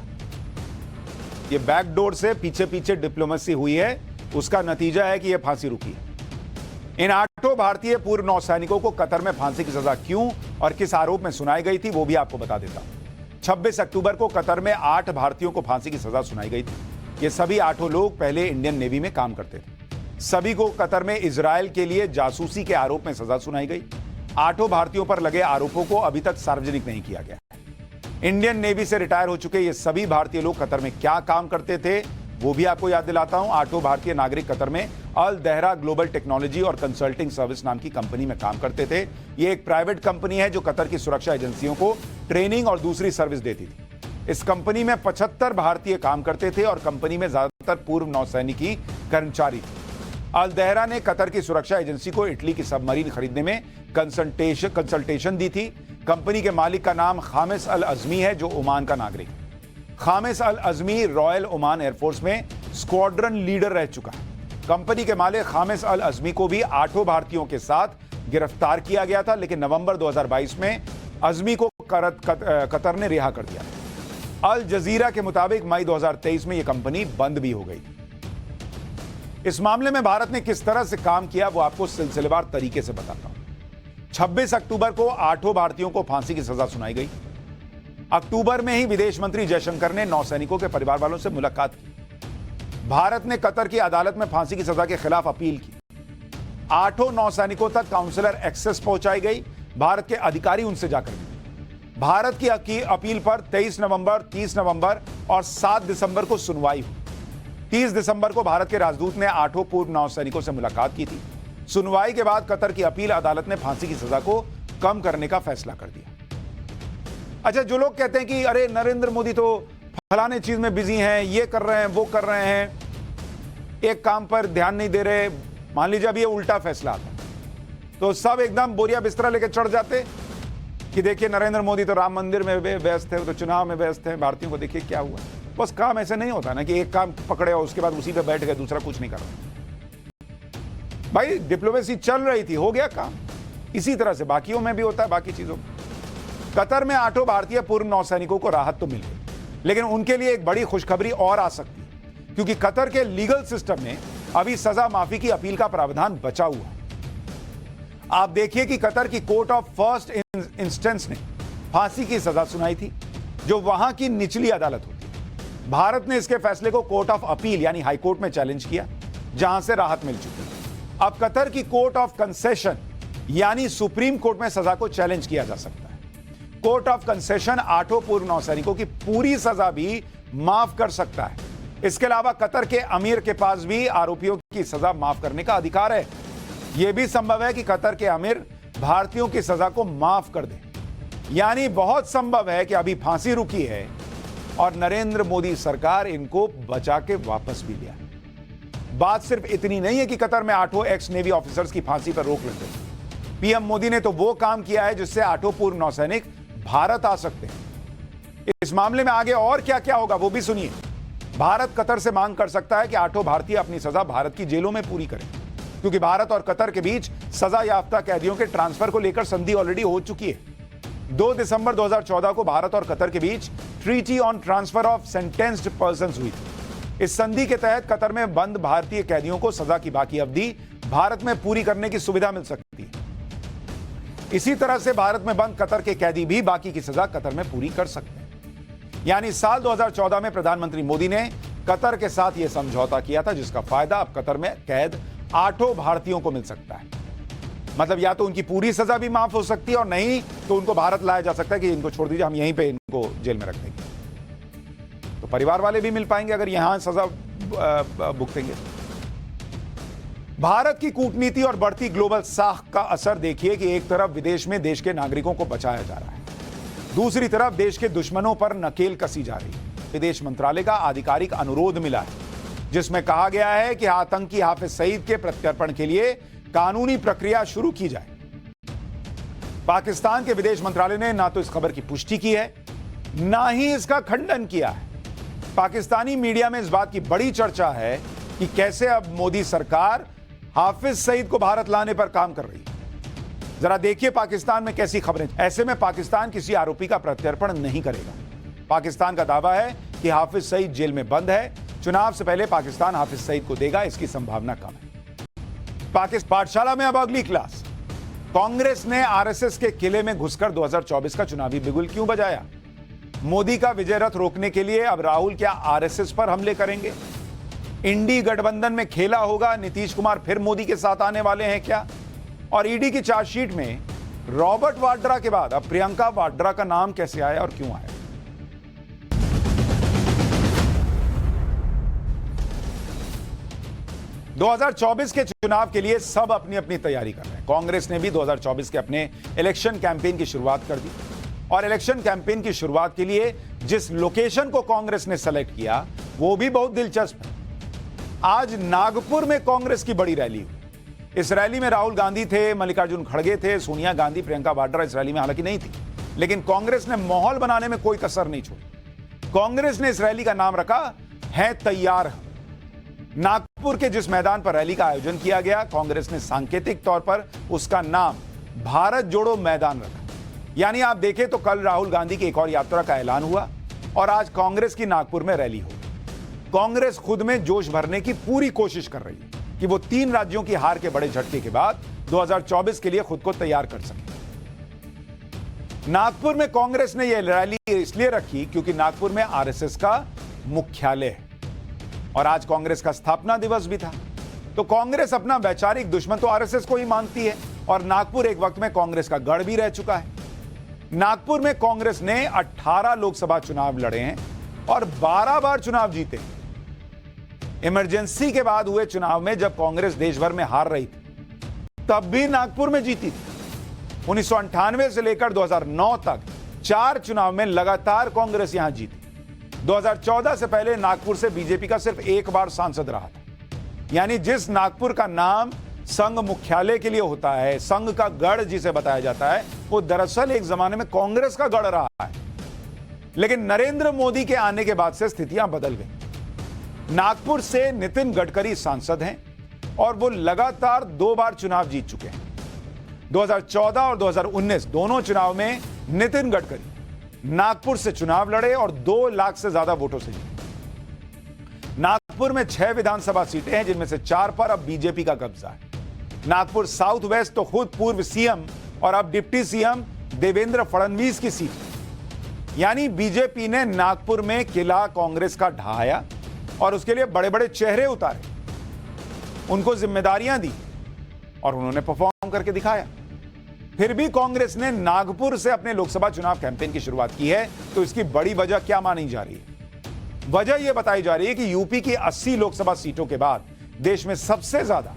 ये बैकडोर से पीछे पीछे डिप्लोमेसी हुई है, उसका नतीजा है कि यह फांसी रुकी है। इन 8 भारतीय पूर्व नौसैनिकों को कतर में फांसी की सजा क्यों और किस आरोप में सुनाई गई थी, वो भी आपको बता देता हूं। 26 अक्टूबर को कतर में 8 भारतीयों को फांसी की सजा सुनाई गई थी। ये सभी 8 लोग पहले इंडियन नेवी में काम करते थे। सभी को कतर में इजरायल के लिए जासूसी के आरोप में सजा सुनाई गई। 8 भारतीयों पर लगे आरोपों को अभी तक सार्वजनिक नहीं किया गया। इंडियन नेवी से रिटायर हो चुके ये सभी भारतीय लोग कतर में क्या काम करते थे, वो भी आपको याद दिलाता हूं। 8 भारतीय नागरिक कतर में अल दहरा ग्लोबल टेक्नोलॉजी और कंसल्टिंग सर्विस नाम की कंपनी में काम करते थे। ये एक प्राइवेट कंपनी है जो कतर की सुरक्षा एजेंसियों को ट्रेनिंग और दूसरी सर्विस देती थी। इस कंपनी में 75 भारतीय काम करते थे और कंपनी में ज्यादातर पूर्व नौसैनिकी कर्मचारी थे। अल दहरा ने कतर की सुरक्षा एजेंसी को इटली की सबमरीन खरीदने में कंसल्टेशन दी थी। कंपनी के मालिक का नाम खामिस अल अजमी है, जो ओमान का नागरिक है। खामिस अल अजमी रॉयल ओमान एयरफोर्स में स्क्वाड्रन लीडर रह चुका है। कंपनी के मालिक खामिस अल अजमी को भी 8 भारतीयों के साथ गिरफ्तार किया गया था, लेकिन नवंबर 2022 में अजमी को कतर ने रिहा कर दिया। अल जजीरा के मुताबिक मई 2023 में यह कंपनी बंद भी हो गई। इस मामले में भारत ने किस तरह से काम किया वो आपको सिलसिलेवार तरीके से बताता हूं। 26 अक्टूबर को 8 भारतीयों को फांसी की सजा सुनाई गई। अक्टूबर में ही विदेश मंत्री जयशंकर ने नौसैनिकों के परिवार वालों से मुलाकात की। भारत ने कतर की अदालत में फांसी की सजा के खिलाफ अपील की। 8 नौसैनिकों तक काउंसलर एक्सेस पहुंचाई गई। भारत के अधिकारी उनसे जाकर मिले। भारत की अपील पर 23 नवंबर, 30 नवंबर और 7 दिसंबर को सुनवाई हुई। 30 दिसंबर को भारत के राजदूत ने 8 पूर्व नौसैनिकों से मुलाकात की थी। सुनवाई के बाद कतर की अपील अदालत ने फांसी की सजा को कम करने का फैसला कर दिया। अच्छा, जो लोग कहते हैं कि अरे नरेंद्र मोदी तो फलाने चीज में बिजी हैं, ये कर रहे हैं, वो कर रहे हैं, एक काम पर ध्यान नहीं दे रहे, मान लीजिए अब ये उल्टा फैसला आता तो सब एकदम बोरिया बिस्तरा लेके चढ़ जाते कि देखिए नरेंद्र मोदी तो राम मंदिर में व्यस्त है, तो चुनाव में व्यस्त है, भारतीयों को देखिए क्या हुआ। बस काम ऐसे नहीं होता ना कि एक काम पकड़े और उसके बाद उसी पे बैठ गए, दूसरा कुछ नहीं कर रहा। भाई डिप्लोमेसी चल रही थी, हो गया काम। इसी तरह से बाकियों में भी होता है, बाकी चीजों में। कतर में 8 भारतीय पूर्व नौसैनिकों को राहत तो मिल गई, लेकिन उनके लिए एक बड़ी खुशखबरी और आ सकती है, क्योंकि कतर के लीगल सिस्टम में अभी सजा माफी की अपील का प्रावधान बचा हुआ है। आप देखिए कि कतर की कोर्ट ऑफ फर्स्ट इंस्टेंस ने फांसी की सजा सुनाई थी, जो वहां की निचली अदालत होती है। भारत ने इसके फैसले को कोर्ट ऑफ अपील यानी हाई कोर्ट में चैलेंज किया, जहां से राहत मिल चुकी है। अब कतर की कोर्ट ऑफ कंसेशन यानी सुप्रीम कोर्ट में सजा को चैलेंज किया जा सकता है। कोर्ट ऑफ कंसेशन 8 पूर्व नौसैनिकों की पूरी सजा भी माफ कर सकता है। इसके अलावा कतर के अमीर के पास भी आरोपियों की सजा माफ करने का अधिकार है। यह भी संभव है कि कतर के अमीर भारतीयों की सजा को माफ कर दें। यानी बहुत संभव है कि अभी फांसी रुकी है और नरेंद्र मोदी सरकार इनको बचा के वापस भी लिया। बात सिर्फ इतनी नहीं है कि कतर में 8 एक्स नेवी ऑफिसर्स की फांसी पर रोक लग गई। पीएम मोदी ने तो वो काम किया है जिससे 8 पूर्व नौसैनिक भारत आ सकते हैं। इस मामले में आगे और क्या क्या होगा वो भी सुनिए। भारत कतर से मांग कर सकता है कि 8 भारतीय अपनी सजा भारत की जेलों में पूरी करें, क्योंकि भारत और कतर के बीच सजा याफ्ता कैदियों के ट्रांसफर को लेकर संधि ऑलरेडी हो चुकी है। 2 दिसंबर 2014 को भारत और कतर के बीच treaty on transfer of sentenced persons हुई थी। इस संधि के तहत कतर में बंद भारतीय कैदियों को सजा की बाकी अवधि भारत में पूरी करने की सुविधा मिल सकती है। इसी तरह से भारत में बंद कतर के कैदी भी बाकी की सजा कतर में पूरी कर सकते हैं। यानी साल 2014 में प्रधानमंत्री मोदी ने कतर के साथ यह समझौता किया था, जिसका फायदा अब कतर में कैद 8 भारतीयों को मिल सकता है। मतलब या तो उनकी पूरी सजा भी माफ हो सकती है और नहीं तो उनको भारत लाया जा सकता है कि इनको छोड़ दीजिए, हम यहीं पे इनको जेल में रख देंगे। तो परिवार वाले भी मिल पाएंगे अगर यहां सजा भुगतेंगे। भारत की कूटनीति और बढ़ती ग्लोबल साख का असर देखिए कि एक तरफ विदेश में देश के नागरिकों को बचाया जा रहा है, दूसरी तरफ देश के दुश्मनों पर नकेल कसी जा रही है। विदेश मंत्रालय का आधिकारिक अनुरोध मिला है जिसमें कहा गया है कि आतंकी हाफिज सईद के प्रत्यर्पण के लिए कानूनी प्रक्रिया शुरू की जाए। पाकिस्तान के विदेश मंत्रालय ने ना तो इस खबर की पुष्टि की है ना ही इसका खंडन किया है। पाकिस्तानी मीडिया में इस बात की बड़ी चर्चा है कि कैसे अब मोदी सरकार हाफिज सईद को भारत लाने पर काम कर रही है। जरा देखिए पाकिस्तान में कैसी खबरें। ऐसे में पाकिस्तान किसी आरोपी का प्रत्यर्पण नहीं करेगा। पाकिस्तान का दावा है कि हाफिज सईद जेल में बंद है। चुनाव से पहले पाकिस्तान हाफिज सईद को देगा, इसकी संभावना कम है। पाठशाला में अब अगली क्लास। कांग्रेस ने आरएसएस के किले में घुसकर 2024 का चुनावी बिगुल क्यों बजाया? मोदी का विजय रथ रोकने के लिए अब राहुल क्या आरएसएस पर हमले करेंगे? इंडी गठबंधन में खेला होगा, नीतीश कुमार फिर मोदी के साथ आने वाले हैं क्या? और ईडी की चार्जशीट में रॉबर्ट वाड्रा के बाद अब प्रियंका वाड्रा का नाम कैसे आया और क्यों आया? – 2024 के चुनाव के लिए सब अपनी अपनी तैयारी कर रहे हैं। कांग्रेस ने भी 2024 के अपने इलेक्शन कैंपेन की शुरुआत कर दी और इलेक्शन कैंपेन की शुरुआत के लिए जिस लोकेशन को कांग्रेस ने सेलेक्ट किया वो भी बहुत दिलचस्प है। आज नागपुर में कांग्रेस की बड़ी रैली हुई। इस रैली में राहुल गांधी थे, मल्लिकार्जुन खड़गे थे, सोनिया गांधी, प्रियंका वाड्रा इस रैली में हालांकि नहीं थी, लेकिन कांग्रेस ने माहौल बनाने में कोई कसर नहीं छोड़ी। कांग्रेस ने इस रैली का नाम रखा है तैयार। नागपुर के जिस मैदान पर रैली का आयोजन किया गया, कांग्रेस ने सांकेतिक तौर पर उसका नाम भारत जोड़ो मैदान रखा। यानी आप देखें तो कल राहुल गांधी की एक और यात्रा का ऐलान हुआ और आज कांग्रेस की नागपुर में रैली हो। कांग्रेस खुद में जोश भरने की पूरी कोशिश कर रही है कि वो 3 राज्यों की हार के बड़े झटके के बाद 2024 के लिए खुद को तैयार कर सके। नागपुर में कांग्रेस ने यह रैली इसलिए रखी क्योंकि नागपुर में आरएसएस का मुख्यालय है और आज कांग्रेस का स्थापना दिवस भी था। तो कांग्रेस अपना वैचारिक दुश्मन तो आरएसएस को ही मानती है और नागपुर एक वक्त में कांग्रेस का गढ़ भी रह चुका है। नागपुर में कांग्रेस ने 18 लोकसभा चुनाव लड़े हैं और 12 बार चुनाव जीते। इमरजेंसी के बाद हुए चुनाव में जब कांग्रेस देश भर में हार रही थी तब भी नागपुर में जीती थी। 1998 से लेकर 2009 तक 4 चुनाव में लगातार कांग्रेस यहां जीती। 2014 से पहले नागपुर से बीजेपी का सिर्फ एक बार सांसद रहा था। यानी जिस नागपुर का नाम संघ मुख्यालय के लिए होता है, संघ का गढ़ जिसे बताया जाता है, वो दरअसल एक जमाने में कांग्रेस का गढ़ रहा है। लेकिन नरेंद्र मोदी के आने के बाद से स्थितियां बदल गई। नागपुर से नितिन गडकरी सांसद हैं और वो लगातार 2 बार चुनाव जीत चुके हैं। 2014 और 2019 दोनों चुनाव में नितिन गडकरी नागपुर से चुनाव लड़े और 2 लाख से ज्यादा वोटों से जीते। नागपुर में 6 विधानसभा सीटें हैं जिनमें से 4 पर अब बीजेपी का कब्जा है। नागपुर साउथ वेस्ट तो खुद पूर्व सीएम और अब डिप्टी सीएम देवेंद्र फडणवीस की सीट है। यानी बीजेपी ने नागपुर में किला कांग्रेस का ढहाया और उसके लिए बड़े बड़े चेहरे उतारे, उनको जिम्मेदारियां दी और उन्होंने परफॉर्म करके दिखाया। फिर भी कांग्रेस ने नागपुर से अपने लोकसभा चुनाव कैंपेन की शुरुआत की है, तो इसकी बड़ी वजह क्या मानी जा रही है? वजह यह बताई जा रही है कि यूपी की 80 लोकसभा सीटों के बाद देश में सबसे ज्यादा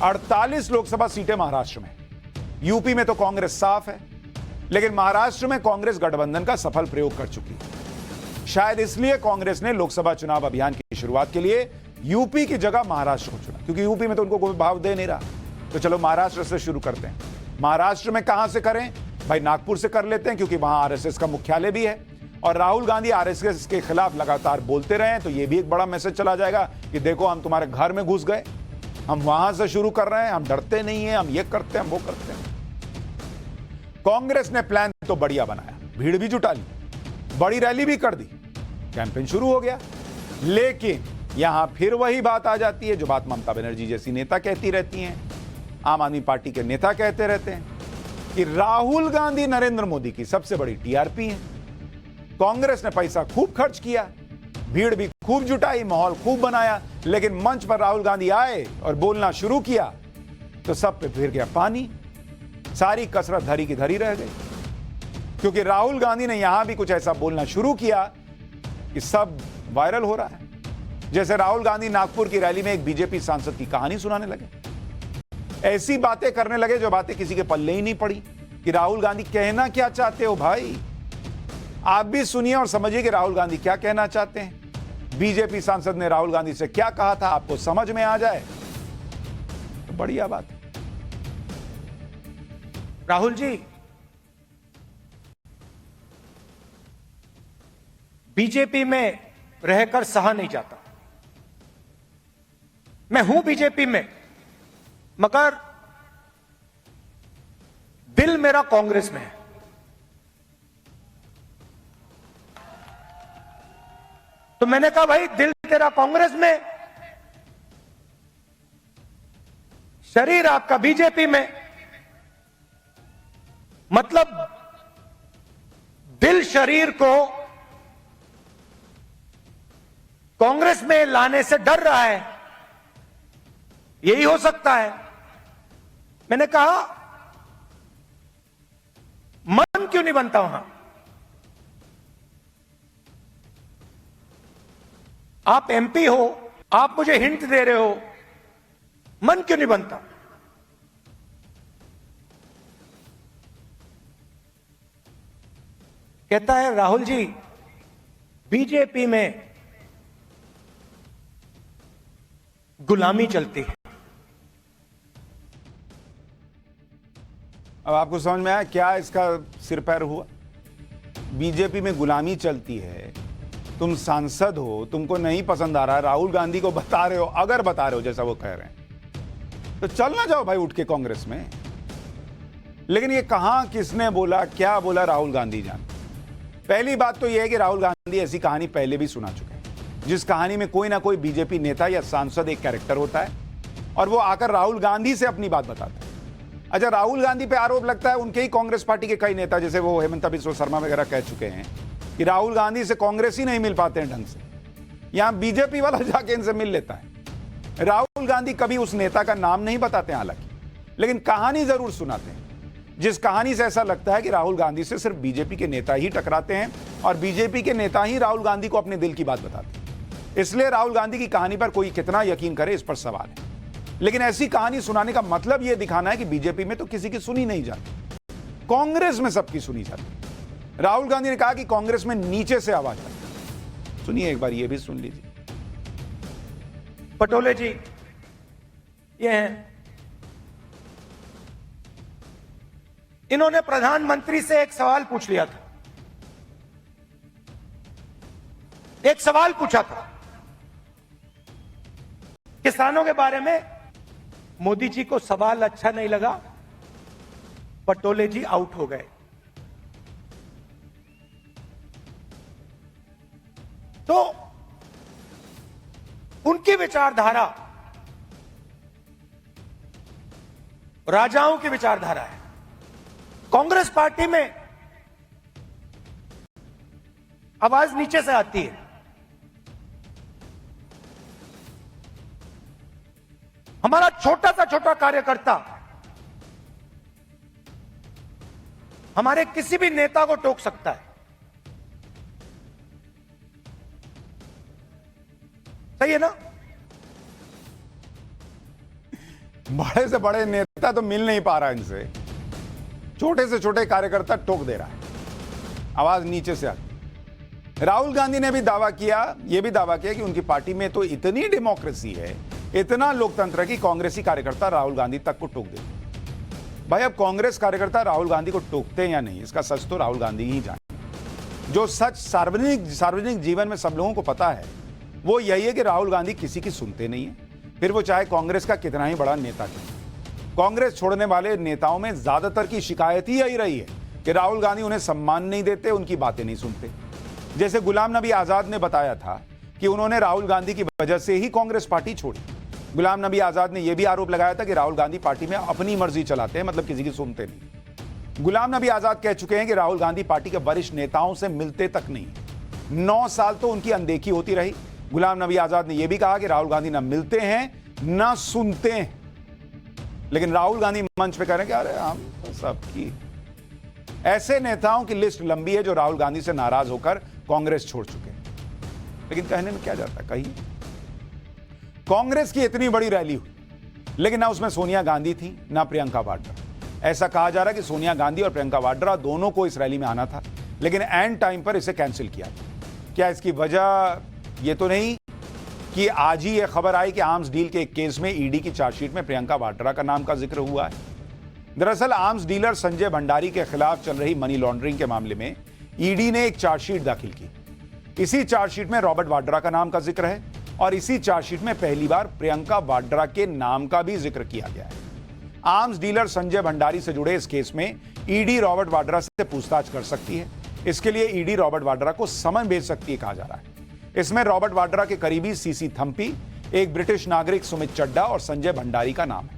48 लोकसभा सीटें महाराष्ट्र में। यूपी में तो कांग्रेस साफ है, लेकिन महाराष्ट्र में कांग्रेस गठबंधन का सफल प्रयोग कर चुकी है। शायद इसलिए कांग्रेस ने लोकसभा चुनाव अभियान की शुरुआत के लिए यूपी की जगह महाराष्ट्र को चुना, क्योंकि यूपी में तो उनको कोई भाव दे नहीं रहा। तो चलो महाराष्ट्र से शुरू करते हैं। महाराष्ट्र में कहां से करें भाई? नागपुर से कर लेते हैं, क्योंकि वहां आरएसएस का मुख्यालय भी है और राहुल गांधी आरएसएस के खिलाफ लगातार बोलते रहे हैं, तो यह भी एक बड़ा मैसेज चला जाएगा कि देखो हम तुम्हारे घर में घुस गए, हम वहां से शुरू कर रहे हैं, हम डरते नहीं है, हम ये करते हैं, हम वो करते हैं। कांग्रेस ने प्लान तो बढ़िया बनाया, भीड़ भी जुटा ली, बड़ी रैली भी कर दी, कैंपेन शुरू हो गया। लेकिन यहां फिर वही बात आ जाती है जो बात ममता बनर्जी जैसी नेता कहती रहती हैं, आम आदमी पार्टी के नेता कहते रहते हैं कि राहुल गांधी नरेंद्र मोदी की सबसे बड़ी टीआरपी है। कांग्रेस ने पैसा खूब खर्च किया, भीड़ भी खूब जुटाई, माहौल खूब बनाया, लेकिन मंच पर राहुल गांधी आए और बोलना शुरू किया तो सब पे फिर गया पानी, सारी कसरत धरी की धरी रह गई। क्योंकि राहुल गांधी ने यहां भी कुछ ऐसा बोलना शुरू किया कि सब वायरल हो रहा है। जैसे राहुल गांधी नागपुर की रैली में एक बीजेपी सांसद की कहानी सुनाने लगे, ऐसी बातें करने लगे जो बातें किसी के पल्ले ही नहीं पड़ी कि राहुल गांधी कहना क्या चाहते हो भाई। आप भी सुनिए और समझिए कि राहुल गांधी क्या कहना चाहते हैं। बीजेपी सांसद ने राहुल गांधी से क्या कहा था, आपको समझ में आ जाए तो बढ़िया बात है। राहुल जी, बीजेपी में रहकर सहा नहीं जाता। मैं हूं बीजेपी में, मगर दिल मेरा कांग्रेस में है। तो मैंने कहा भाई दिल तेरा कांग्रेस में, शरीर आपका बीजेपी में, मतलब दिल शरीर को कांग्रेस में लाने से डर रहा है, यही हो सकता है। मैंने कहा मन क्यों नहीं बनता वहां? आप एमपी हो, आप मुझे हिंट दे रहे हो, मन क्यों नहीं बनता? कहता है राहुल जी, बीजेपी में गुलामी चलती है। अब आपको समझ में आया क्या इसका सिर पैर हुआ? बीजेपी में गुलामी चलती है, तुम सांसद हो, तुमको नहीं पसंद आ रहा, राहुल गांधी को बता रहे हो, अगर बता रहे हो जैसा वो कह रहे हैं, तो चल ना जाओ भाई उठ के कांग्रेस में। लेकिन ये कहां किसने बोला, क्या बोला राहुल गांधी जान? पहली बात तो यह है कि राहुल गांधी ऐसी कहानी पहले भी सुना चुके हैं, जिस कहानी में कोई ना कोई बीजेपी नेता या सांसद एक कैरेक्टर होता है और वो आकर राहुल गांधी से अपनी बात बताता है। अच्छा, राहुल गांधी पे आरोप लगता है, उनके ही कांग्रेस पार्टी के कई नेता जैसे वो हेमंता बिस्वा शर्मा वगैरह कह चुके हैं कि राहुल गांधी से कांग्रेस ही नहीं मिल पाते हैं ढंग से, यहां बीजेपी वाला जाके इनसे मिल लेता है। राहुल गांधी कभी उस नेता का नाम नहीं बताते हैं हालांकि, लेकिन कहानी जरूर सुनाते हैं, जिस कहानी से ऐसा लगता है कि राहुल गांधी से सिर्फ बीजेपी के नेता ही टकराते हैं और बीजेपी के नेता ही राहुल गांधी को अपने दिल की बात बताते हैं। इसलिए राहुल गांधी की कहानी पर कोई कितना यकीन करे इस पर सवाल है। लेकिन ऐसी कहानी सुनाने का मतलब यह दिखाना है कि बीजेपी में तो किसी की सुनी नहीं जाती, कांग्रेस में सबकी सुनी जाती। राहुल गांधी ने कहा कि कांग्रेस में नीचे से आवाज आती। सुनिए एक बार, ये भी सुन लीजिए। पटोले जी ये हैं, इन्होंने प्रधानमंत्री से एक सवाल पूछ लिया था, एक सवाल पूछा था किसानों के बारे में। मोदी जी को सवाल अच्छा नहीं लगा, पटोले जी आउट हो गए। तो उनकी विचारधारा राजाओं की विचारधारा है। कांग्रेस पार्टी में आवाज नीचे से आती है। हमारा छोटा सा छोटा कार्यकर्ता हमारे किसी भी नेता को टोक सकता है, सही है ना? बड़े से बड़े नेता तो मिल नहीं पा रहा इनसे, छोटे से छोटे कार्यकर्ता टोक दे रहा है, आवाज नीचे से आती। राहुल गांधी ने भी दावा किया, यह भी दावा किया कि उनकी पार्टी में तो इतनी डेमोक्रेसी है, इतना लोकतंत्र है कि कांग्रेसी कार्यकर्ता राहुल गांधी तक को टोक देते। भाई अब कांग्रेस कार्यकर्ता राहुल गांधी को टोकते हैं या नहीं, इसका सच तो राहुल गांधी ही जाने। जो सच सार्वजनिक जीवन में सब लोगों को पता है वो यही है कि राहुल गांधी किसी की सुनते नहीं है, फिर वो चाहे कांग्रेस का कितना ही बड़ा नेता क्यों। कांग्रेस छोड़ने वाले नेताओं में ज्यादातर की शिकायत ही यही रही है कि राहुल गांधी उन्हें सम्मान नहीं देते, उनकी बातें नहीं सुनते। जैसे गुलाम नबी आजाद ने बताया था कि उन्होंने राहुल गांधी की वजह से ही कांग्रेस पार्टी छोड़ी। गुलाम नबी आजाद ने यह भी आरोप लगाया था कि राहुल गांधी पार्टी में अपनी मर्जी चलाते हैं, मतलब किसी की सुनते नहीं। गुलाम नबी आजाद कह चुके हैं कि राहुल गांधी पार्टी के वरिष्ठ नेताओं से मिलते तक नहीं। 9 साल तो उनकी अनदेखी होती रही। गुलाम नबी आजाद ने यह भी कहा कि राहुल गांधी ना मिलते हैं ना सुनते हैं, लेकिन राहुल गांधी मंच पे कह रहे हैं कि अरे हम तो सबकी। ऐसे नेताओं की लिस्ट लंबी है जो राहुल गांधी से नाराज होकर कांग्रेस छोड़ चुके हैं, लेकिन कहने में क्या जाता है। कहिए, कांग्रेस की इतनी बड़ी रैली हुई, लेकिन ना उसमें सोनिया गांधी थी ना प्रियंका वाड्रा। ऐसा कहा जा रहा है कि सोनिया गांधी और प्रियंका वाड्रा दोनों को इस रैली में आना था, लेकिन एंड टाइम पर इसे कैंसिल किया। क्या इसकी वजह ये तो नहीं कि आज ही यह खबर आई कि आर्म्स डील के एक केस में ईडी की चार्जशीट में प्रियंका वाड्रा का नाम का जिक्र हुआ है। दरअसल आर्म्स डीलर संजय भंडारी के खिलाफ चल रही मनी लॉन्ड्रिंग के मामले में ईडी ने एक चार्जशीट दाखिल की। इसी चार्जशीट में रॉबर्ट वाड्रा का नाम का जिक्र है और इसी चार्जशीट में पहली बार प्रियंका वाड्रा के नाम का भी जिक्र किया गया है। आर्म्स डीलर संजय भंडारी से जुड़े इस केस में ईडी रॉबर्ट वाड्रा से पूछताछ कर सकती है। इसके लिए ईडी रॉबर्ट वाड्रा को समन भेज सकती है, कहा जा रहा है। इसमें रॉबर्ट वाड्रा के करीबी सीसी थम्पी, एक ब्रिटिश नागरिक सुमित चड्डा और संजय भंडारी का नाम है।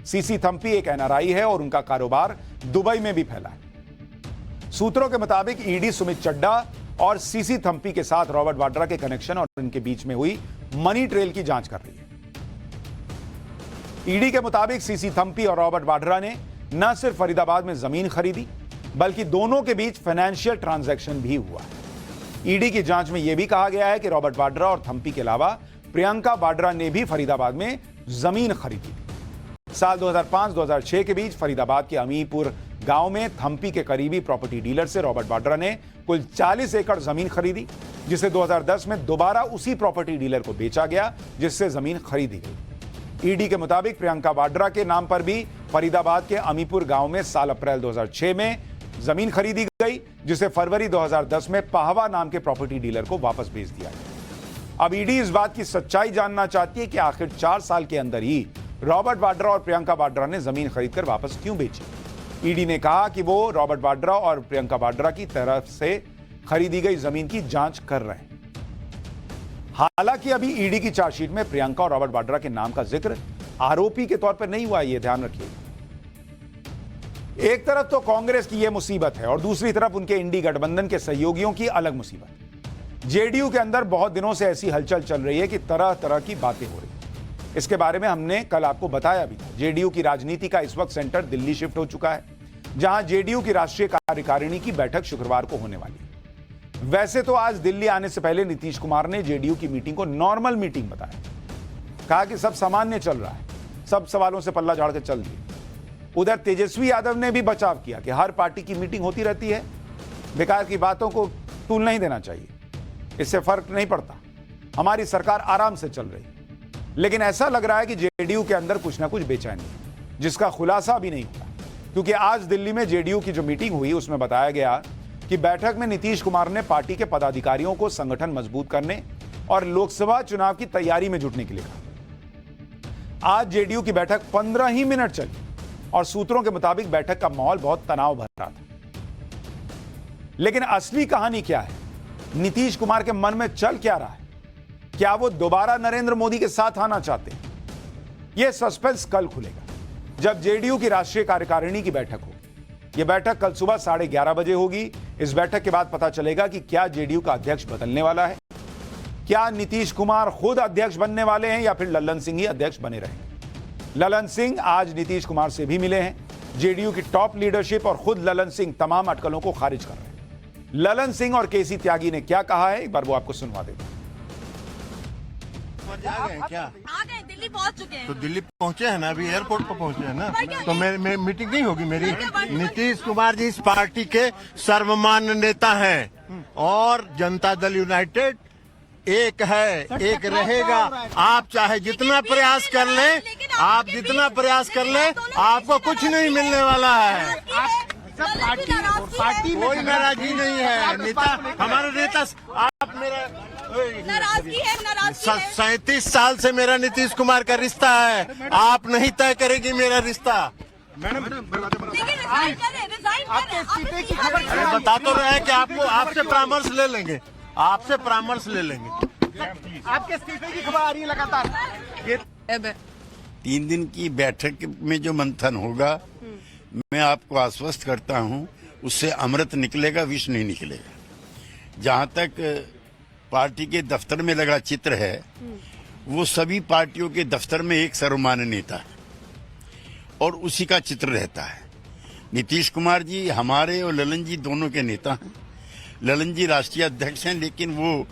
सीसी थम्पी एक एनआरआई है और उनका कारोबार दुबई में भी फैला है। सूत्रों के मुताबिक ईडी सुमित चड्डा और सीसी थम्पी के साथ रॉबर्ट वाड्रा के कनेक्शन और उनके बीच में हुई मनी ट्रेल की जांच कर रही है। ईडी के मुताबिक सीसी थम्पी और रॉबर्ट वाड्रा ने न सिर्फ फरीदाबाद में जमीन खरीदी, बल्कि दोनों के बीच फाइनेंशियल ट्रांजैक्शन भी हुआ है। ईडी की जांच में यह भी कहा गया है कि रॉबर्ट वाड्रा और थम्पी के अलावा प्रियंका वाड्रा ने भी फरीदाबाद में जमीन खरीदी थी। साल 2005-2006 के बीच फरीदाबाद के अमीपुर गांव में थम्पी के करीबी प्रॉपर्टी डीलर से रॉबर्ट वाड्रा ने कुल 40 एकड़ जमीन खरीदी, जिसे 2010 में दोबारा उसी प्रॉपर्टी डीलर को बेचा गया, जिससे जमीन खरीदी गई। ईडी के मुताबिक प्रियंका वाड्रा के नाम पर भी फरीदाबाद के अमीपुर गांव में साल अप्रैल 2006 में जमीन खरीदी गई, जिसे फरवरी 2010 में पाहवा नाम के प्रॉपर्टी डीलर को वापस भेज दिया गया। अब ईडी इस बात की सच्चाई जानना चाहती है कि आखिर 4 साल के अंदर ही रॉबर्ट वाड्रा और प्रियंका वाड्रा ने जमीन खरीदकर वापस क्यों बेची। ईडी ने कहा कि वो रॉबर्ट वाड्रा और प्रियंका वाड्रा की तरफ से खरीदी गई जमीन की जांच कर रहे हैं। हालांकि अभी ईडी की चार्जशीट में प्रियंका और रॉबर्ट वाड्रा के नाम का जिक्र आरोपी के तौर पर नहीं हुआ, यह ध्यान रखिए। एक तरफ तो कांग्रेस की यह मुसीबत है और दूसरी तरफ उनके इंडी गठबंधन के सहयोगियों की अलग मुसीबत। जेडीयू के अंदर बहुत दिनों से ऐसी हलचल चल रही है कि तरह तरह की बातें हो रही हैं। इसके बारे में हमने कल आपको बताया भी था। जेडीयू की राजनीति का इस वक्त सेंटर दिल्ली शिफ्ट हो चुका है, जहां जेडीयू की राष्ट्रीय कार्यकारिणी की बैठक शुक्रवार को होने वाली है। वैसे तो आज दिल्ली आने से पहले नीतीश कुमार ने जेडीयू की मीटिंग को नॉर्मल मीटिंग बताया, कहा कि सब सामान्य चल रहा है, सब सवालों से पल्ला झाड़ के चल दिए। उधर तेजस्वी यादव ने भी बचाव किया कि हर पार्टी की मीटिंग होती रहती है, बेकार की बातों को तूल नहीं देना चाहिए, इससे फर्क नहीं पड़ता, हमारी सरकार आराम से चल रही है। लेकिन ऐसा लग रहा है कि जेडीयू के अंदर कुछ ना कुछ बेचैनी है, जिसका खुलासा अभी नहीं हुआ, क्योंकि आज दिल्ली में जेडीयू की जो मीटिंग हुई उसमें बताया गया कि बैठक में नीतीश कुमार ने पार्टी के पदाधिकारियों को संगठन मजबूत करने और लोकसभा चुनाव की तैयारी में जुटने के लिए कहा। आज जेडीयू की बैठक 15 ही मिनट चली और सूत्रों के मुताबिक बैठक का माहौल बहुत तनाव भरा था। लेकिन असली कहानी क्या है, नीतीश कुमार के मन में चल क्या रहा है, क्या वो दोबारा नरेंद्र मोदी के साथ आना चाहते हैं? यह सस्पेंस कल खुलेगा जब जेडीयू की राष्ट्रीय कार्यकारिणी की बैठक होगी। यह बैठक कल सुबह 11:30 बजे होगी। इस बैठक के बाद पता चलेगा कि क्या जेडीयू का अध्यक्ष बदलने वाला है, क्या नीतीश कुमार खुद अध्यक्ष बनने वाले हैं या फिर लल्लन सिंह ही अध्यक्ष बने रहेंगे। ललन सिंह आज नीतीश कुमार से भी मिले हैं। जेडीयू की टॉप लीडरशिप और खुद ललन सिंह तमाम अटकलों को खारिज कर रहे हैं। ललन सिंह और केसी त्यागी ने क्या कहा है, एक बार वो आपको सुनवा देता हूं। आ गए क्या? आ गए, दिल्ली पहुंच चुके हैं। तो दिल्ली पहुंचे हैं ना, अभी एयरपोर्ट पर पहुंचे हैं ना, तो मैं मीटिंग नहीं होगी मेरी। नीतीश कुमार जी इस पार्टी के सर्वमान्य नेता हैं और जनता दल यूनाइटेड एक है, एक रहेगा। आप चाहे जितना प्रयास कर लें, आप जितना प्रयास कर लें, आपको कुछ नहीं मिलने वाला है। पार्टी कोई नाराजगी नहीं है। नेता हमारे नेता, आप मेरा नाराजगी है, नाराजगी है। 37 साल से मेरा नीतीश कुमार का रिश्ता है, आप नहीं तय करेगी मेरा रिश्ता। लेकिन रिजाइन करें, रिजाइन आपके इस्तीफे की खबर अरे बता तो रहे हैं कि आपको आपसे परामर्श ले लेंगे, आपसे परामर्श ले लेंगे। आपके इस्तीफे की खबर आ रही है लगातार। 3 दिन की बैठक में जो मंथन होगा, मैं आपको आश्वस्त करता हूं, उससे अमृत निकलेगा, विष नहीं निकलेगा। जहां तक पार्टी के दफ्तर में लगा चित्र है, वो सभी पार्टियों के दफ्तर में एक सर्वमान्य नेता है और उसी का चित्र रहता है। नीतीश कुमार जी हमारे और ललन जी दोनों के नेता हैं। ललन जी राष्ट्रीय अध्यक्ष हैं, लेकिन वो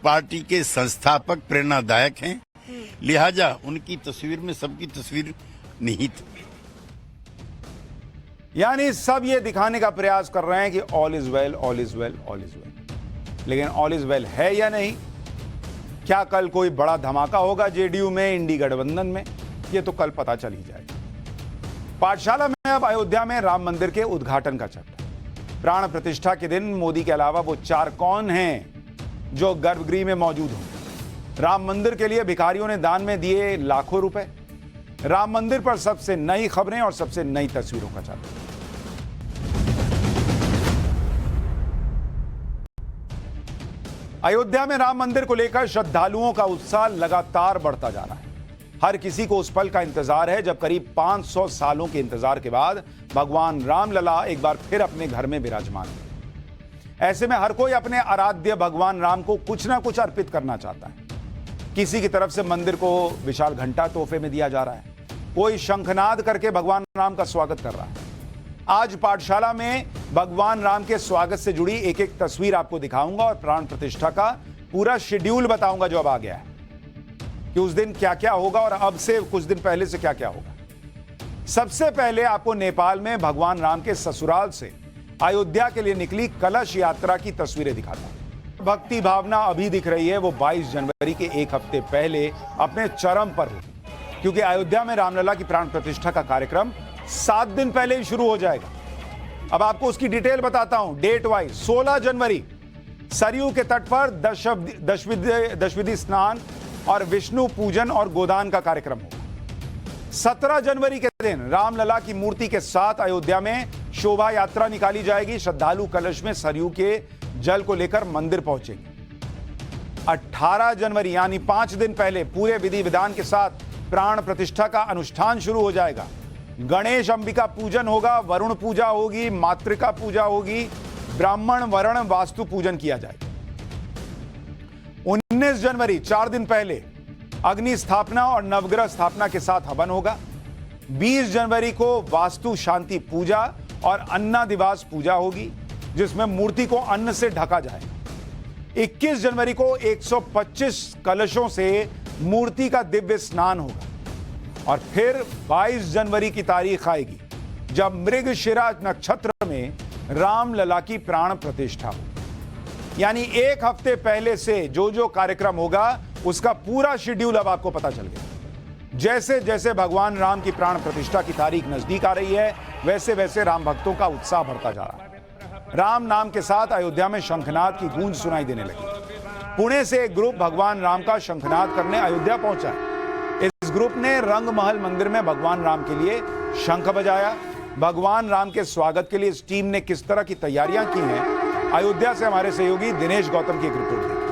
पार्टी के संस्थापक प्रेरणादायक हैं, लिहाजा उनकी तस्वीर में सबकी तस्वीर निहित है। यानी सब ये दिखाने का प्रयास कर रहे हैं कि all is well, all is well, all is well. लेकिन ऑल इज वेल है या नहीं? क्या कल कोई बड़ा धमाका होगा जेडीयू में, इंडी गठबंधन में? ये तो कल पता चल ही जाएगा। पाठशाला में अब अयोध्या में राम मंदिर के उद्घाटन का चक्कर। प्राण प्रतिष्ठा के दिन मोदी के अलावा वो 4 कौन हैं जो गर्भगृह में मौजूद होंगे? राम मंदिर के लिए भिखारियों ने दान में दिए लाखों रुपए। राम मंदिर पर सबसे नई खबरें और सबसे नई तस्वीरों का चक्कर। अयोध्या में राम मंदिर को लेकर श्रद्धालुओं का उत्साह लगातार बढ़ता जा रहा है। हर किसी को उस पल का इंतजार है जब करीब 500 सालों के इंतजार के बाद भगवान रामलला एक बार फिर अपने घर में विराजमान हुए। ऐसे में हर कोई अपने आराध्य भगवान राम को कुछ ना कुछ अर्पित करना चाहता है। किसी की तरफ से मंदिर को विशाल घंटा तोहफे में दिया जा रहा है, कोई शंखनाद करके भगवान राम का स्वागत कर रहा है। आज पाठशाला में भगवान राम के स्वागत से जुड़ी एक एक तस्वीर आपको दिखाऊंगा और प्राण प्रतिष्ठा का पूरा शेड्यूल बताऊंगा जो अब आ गया है कि उस दिन क्या क्या होगा और अब से कुछ दिन पहले से क्या क्या होगा। सबसे पहले आपको नेपाल में भगवान राम के ससुराल से अयोध्या के लिए निकली कलश यात्रा की तस्वीरें दिखाता हूं। भक्ति भावना अभी दिख रही है, वो 22 जनवरी के एक हफ्ते पहले अपने चरम पर होगी, क्योंकि अयोध्या में रामलला की प्राण प्रतिष्ठा का कार्यक्रम 7 दिन पहले ही शुरू हो जाएगा। अब आपको उसकी डिटेल बताता हूं डेट वाइज। 16 जनवरी सरयू के तट पर दशविधि स्नान और विष्णु पूजन और गोदान का कार्यक्रम होगा। 17 जनवरी के दिन रामलला की मूर्ति के साथ अयोध्या में शोभा यात्रा निकाली जाएगी। श्रद्धालु कलश में सरयू के जल को लेकर मंदिर पहुंचेंगे। 18 जनवरी यानी 5 दिन पहले पूरे विधि विधान के साथ प्राण प्रतिष्ठा का अनुष्ठान शुरू हो जाएगा। गणेश अंबिका पूजन होगा, वरुण पूजा होगी, मातृका पूजा होगी, ब्राह्मण वर्ण वास्तु पूजन किया जाएगा। 19 जनवरी 4 दिन पहले अग्नि स्थापना और नवग्रह स्थापना के साथ हवन होगा। 20 जनवरी को वास्तु शांति पूजा और अन्नादिवास पूजा होगी, जिसमें मूर्ति को अन्न से ढका जाएगा। 21 जनवरी को 125 कलशों से मूर्ति का दिव्य स्नान होगा और फिर 22 जनवरी की तारीख आएगी जब मृगशिरा नक्षत्र में रामलला की प्राण प्रतिष्ठा हो। यानी एक हफ्ते पहले से जो जो कार्यक्रम होगा उसका पूरा शेड्यूल अब आपको पता चल गया। जैसे जैसे भगवान राम की प्राण प्रतिष्ठा की तारीख नजदीक आ रही है, वैसे वैसे राम भक्तों का उत्साह बढ़ता जा रहा है। राम नाम के साथ अयोध्या में शंखनाद की गूंज सुनाई देने लगी। पुणे से एक ग्रुप भगवान राम का शंखनाद करने अयोध्या पहुंचा है। इस ग्रुप ने रंगमहल मंदिर में भगवान राम के लिए शंख बजाया। भगवान राम के स्वागत के लिए इस टीम ने किस तरह की तैयारियां की हैं, अयोध्या से हमारे सहयोगी दिनेश गौतम की एक रिपोर्ट देखिए।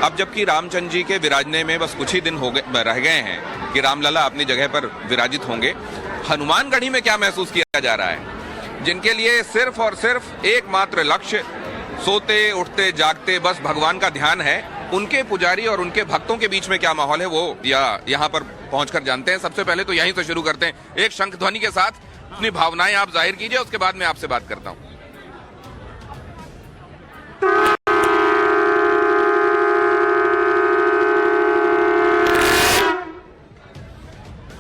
अब जबकि रामचंद्र जी के विराजने में बस कुछ ही दिन रह गए हैं कि रामलला अपनी जगह पर विराजित होंगे, हनुमानगढ़ी में क्या महसूस किया जा रहा है? जिनके लिए सिर्फ और सिर्फ एकमात्र लक्ष्य सोते उठते जागते बस भगवान का ध्यान है, उनके पुजारी और उनके भक्तों के बीच में क्या माहौल है वो यहाँ पर पहुंचकर जानते हैं। सबसे पहले तो यहीं से शुरू करते हैं। एक शंख ध्वनि के साथ अपनी भावनाएं आप जाहिर कीजिए, उसके बाद मैं आपसे बात करता हूं।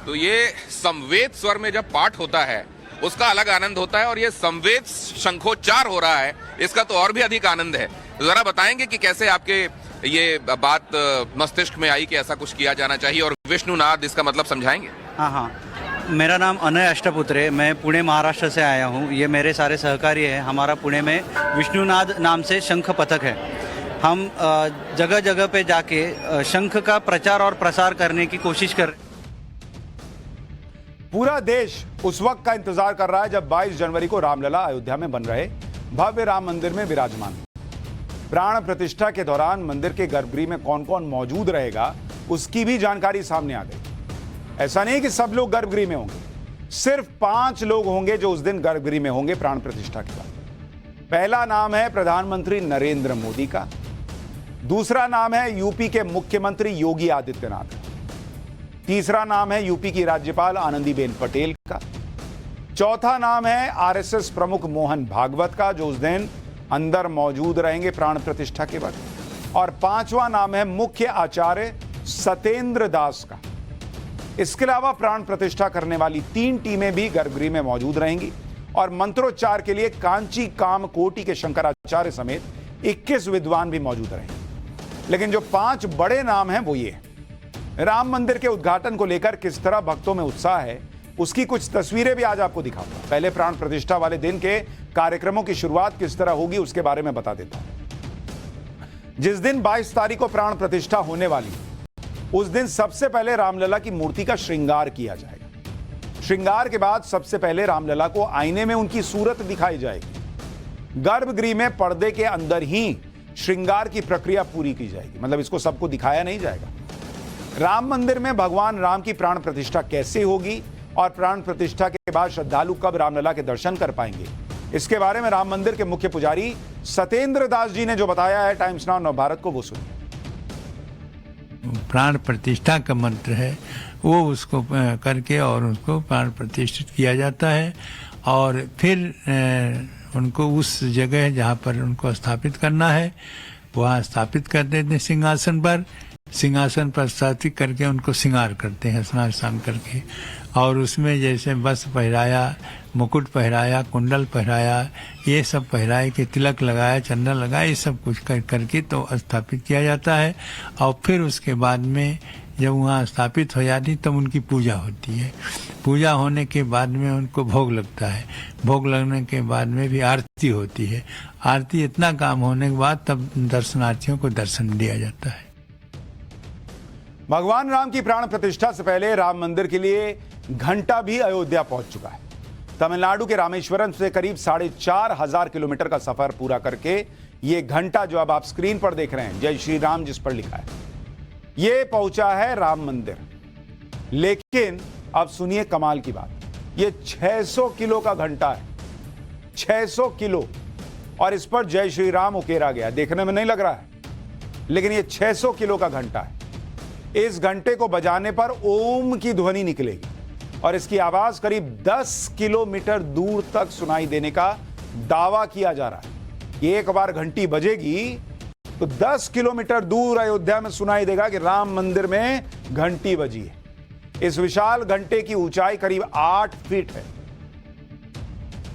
तो ये संवेद स्वर में जब पाठ होता है उसका अलग आनंद होता है, और ये संवेद शंखोच्चार हो रहा है, इसका तो और भी अधिक आनंद है। जरा बताएंगे कि कैसे आपके ये बात मस्तिष्क में आई कि ऐसा कुछ किया जाना चाहिए, और विष्णुनाद इसका मतलब समझाएंगे? हाँ, मेरा नाम अनय अष्टपुत्रे, मैं पुणे महाराष्ट्र से आया हूँ। ये मेरे सारे सहकारी हैं। हमारा पुणे में विष्णुनाद नाम से शंख पथक है। हम जगह जगह पे जाके शंख का प्रचार और प्रसार करने की कोशिश कर। पूरा देश उस वक्त का इंतजार कर रहा है जब 22 जनवरी को रामलला अयोध्या में बन रहे भव्य राम मंदिर में विराजमान। प्राण प्रतिष्ठा के दौरान मंदिर के गर्भगृह में कौन कौन मौजूद रहेगा उसकी भी जानकारी सामने आ गई। ऐसा नहीं कि सब लोग गर्भगृह में होंगे, सिर्फ 5 लोग होंगे जो उस दिन गर्भगृह में होंगे प्राण प्रतिष्ठा के बाद। पहला नाम है प्रधानमंत्री नरेंद्र मोदी का, दूसरा नाम है यूपी के मुख्यमंत्री योगी आदित्यनाथ, तीसरा नाम है यूपी की राज्यपाल आनंदीबेन पटेल का, चौथा नाम है आरएसएस प्रमुख मोहन भागवत का जो उस दिन अंदर मौजूद रहेंगे प्राण प्रतिष्ठा के वक्त, और पांचवा नाम है मुख्य आचार्य सत्येंद्र दास का। इसके अलावा प्राण प्रतिष्ठा करने वाली 3 टीमें भी गर्भगृह में मौजूद रहेंगी और मंत्रोच्चार के लिए कांची काम कोटि के शंकराचार्य समेत 21 विद्वान भी मौजूद रहेंगे। लेकिन जो 5 बड़े नाम हैं वो ये हैं। राम मंदिर के उद्घाटन को लेकर किस तरह भक्तों में उत्साह है उसकी कुछ तस्वीरें भी आज आपको दिखाऊंगा। पहले प्राण प्रतिष्ठा वाले दिन के कार्यक्रमों की शुरुआत किस तरह होगी उसके बारे में बता देता हूं। जिस दिन 22 तारीख को प्राण प्रतिष्ठा होने वाली उस दिन सबसे पहले रामलला की मूर्ति का श्रृंगार किया जाएगा। श्रृंगार के बाद सबसे पहले रामलला को आईने में उनकी सूरत दिखाई जाएगी। गर्भगृह में पर्दे के अंदर ही श्रृंगार की प्रक्रिया पूरी की जाएगी, मतलब इसको सबको दिखाया नहीं जाएगा। राम मंदिर में भगवान राम की प्राण प्रतिष्ठा कैसे होगी और प्राण प्रतिष्ठा के बाद श्रद्धालु कब रामलला के दर्शन कर पाएंगे, इसके बारे में राम मंदिर के मुख्य पुजारी सत्येंद्र दास जी ने जो बताया है टाइम्स नाउ नवभारत को, वो सुनिए। प्राण प्रतिष्ठा का मंत्र है वो उसको करके और उसको प्राण प्रतिष्ठित किया जाता है और फिर उनको उस जगह जहाँ पर उनको स्थापित करना है वहाँ स्थापित कर देते हैं। सिंहासन पर स्थापित करके उनको श्रृंगार करते हैं स्नान करके, और उसमें जैसे वस्त्र पहराया, मुकुट पहराया, कुंडल पहराया, ये सब पहराए के तिलक लगाया, चंदन लगाया, ये सब कुछ करके तो स्थापित किया जाता है। और फिर उसके बाद में जब वहाँ स्थापित हो जाती तब उनकी पूजा होती है। पूजा होने के बाद में उनको भोग लगता है। भोग लगने के बाद में भी आरती होती है। आरती इतना काम होने के बाद तब दर्शनार्थियों को दर्शन दिया जाता है। भगवान राम की प्राण प्रतिष्ठा से पहले राम मंदिर के लिए घंटा भी अयोध्या पहुंच चुका है। तमिलनाडु के रामेश्वरम से करीब 4,500 किलोमीटर का सफर पूरा करके ये घंटा जो अब आप स्क्रीन पर देख रहे हैं, जय श्री राम जिस पर लिखा है, ये पहुंचा है राम मंदिर। लेकिन अब सुनिए कमाल की बात, ये 600 किलो का घंटा है, 600 किलो, और इस पर जय श्री राम उकेरा गया। देखने में नहीं लग रहा है, लेकिन ये 600 किलो का घंटा है। इस घंटे को बजाने पर ओम की ध्वनि निकलेगी और इसकी आवाज करीब 10 किलोमीटर दूर तक सुनाई देने का दावा किया जा रहा है। एक बार घंटी बजेगी तो 10 किलोमीटर दूर अयोध्या में सुनाई देगा कि राम मंदिर में घंटी बजी है। इस विशाल घंटे की ऊंचाई करीब 8 फीट है।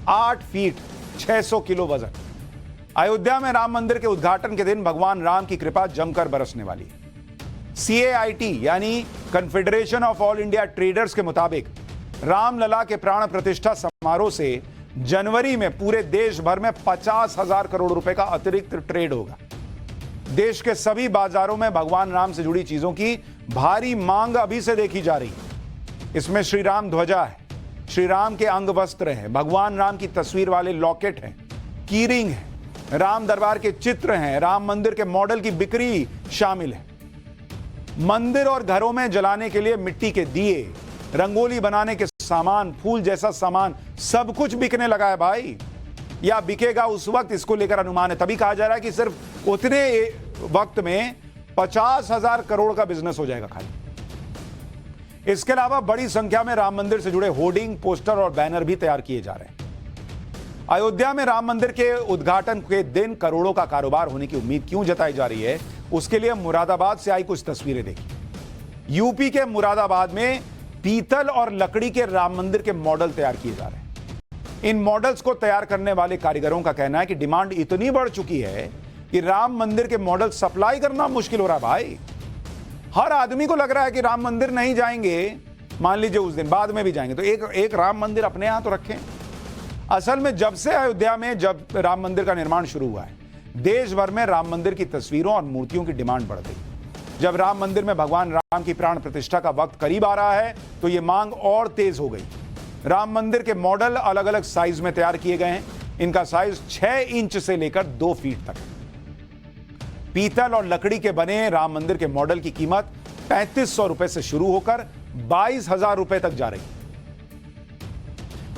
8 फीट, 600 किलो वजन। अयोध्या में राम मंदिर के उद्घाटन के दिन भगवान राम की कृपा जमकर बरसने वाली है। CAIT यानी confederation of all India traders के मुताबिक रामलला के प्राण प्रतिष्ठा समारोह से जनवरी में पूरे देश भर में 50,000 करोड़ रुपए का अतिरिक्त ट्रेड होगा। देश के सभी बाजारों में भगवान राम से जुड़ी चीजों की भारी मांग अभी से देखी जा रही है। इसमें श्री राम ध्वजा है, श्री राम के अंग वस्त्र हैं, भगवान राम की तस्वीर वाले लॉकेट हैं, कीरिंग है, राम दरबार के चित्र हैं, राम मंदिर के मॉडल की बिक्री शामिल है। मंदिर और घरों में जलाने के लिए मिट्टी के दिए, रंगोली बनाने के सामान, फूल जैसा सामान, सब कुछ बिकने लगा है भाई, या बिकेगा उस वक्त, इसको लेकर अनुमान है। तभी कहा जा रहा है कि सिर्फ उतने वक्त में 50,000 करोड़ का बिजनेस हो जाएगा खाली। इसके अलावा बड़ी संख्या में राम मंदिर से जुड़े होर्डिंग, पोस्टर और बैनर भी तैयार किए जा रहे हैं। अयोध्या में राम मंदिर के उद्घाटन के दिन करोड़ों का कारोबार होने की उम्मीद क्यों जताई जा रही है, उसके लिए मुरादाबाद से आई कुछ तस्वीरें देखिए। यूपी के मुरादाबाद में पीतल और लकड़ी के राम मंदिर के मॉडल तैयार किए जा रहे हैं। इन मॉडल्स को तैयार करने वाले कारीगरों का कहना है कि डिमांड इतनी बढ़ चुकी है कि राम मंदिर के मॉडल सप्लाई करना मुश्किल हो रहा है भाई। हर आदमी को लग रहा है कि राम मंदिर नहीं जाएंगे, मान लीजिए उस दिन, बाद में भी जाएंगे, तो एक राम मंदिर अपने यहां तो रखें। असल में जब से अयोध्या में जब राम मंदिर का निर्माण शुरू हुआ है, देश भर में राम मंदिर की तस्वीरों और मूर्तियों की डिमांड बढ़ गई। जब राम मंदिर में भगवान राम की प्राण प्रतिष्ठा का वक्त करीब आ रहा है तो ये मांग और तेज हो गई। राम मंदिर के मॉडल अलग अलग साइज में तैयार किए गए हैं। इनका साइज 6 इंच से लेकर 2 फीट तक है। पीतल और लकड़ी के बने राम मंदिर के मॉडल की कीमत 3500 रुपए से शुरू होकर 22,000 रुपए तक जा रही है।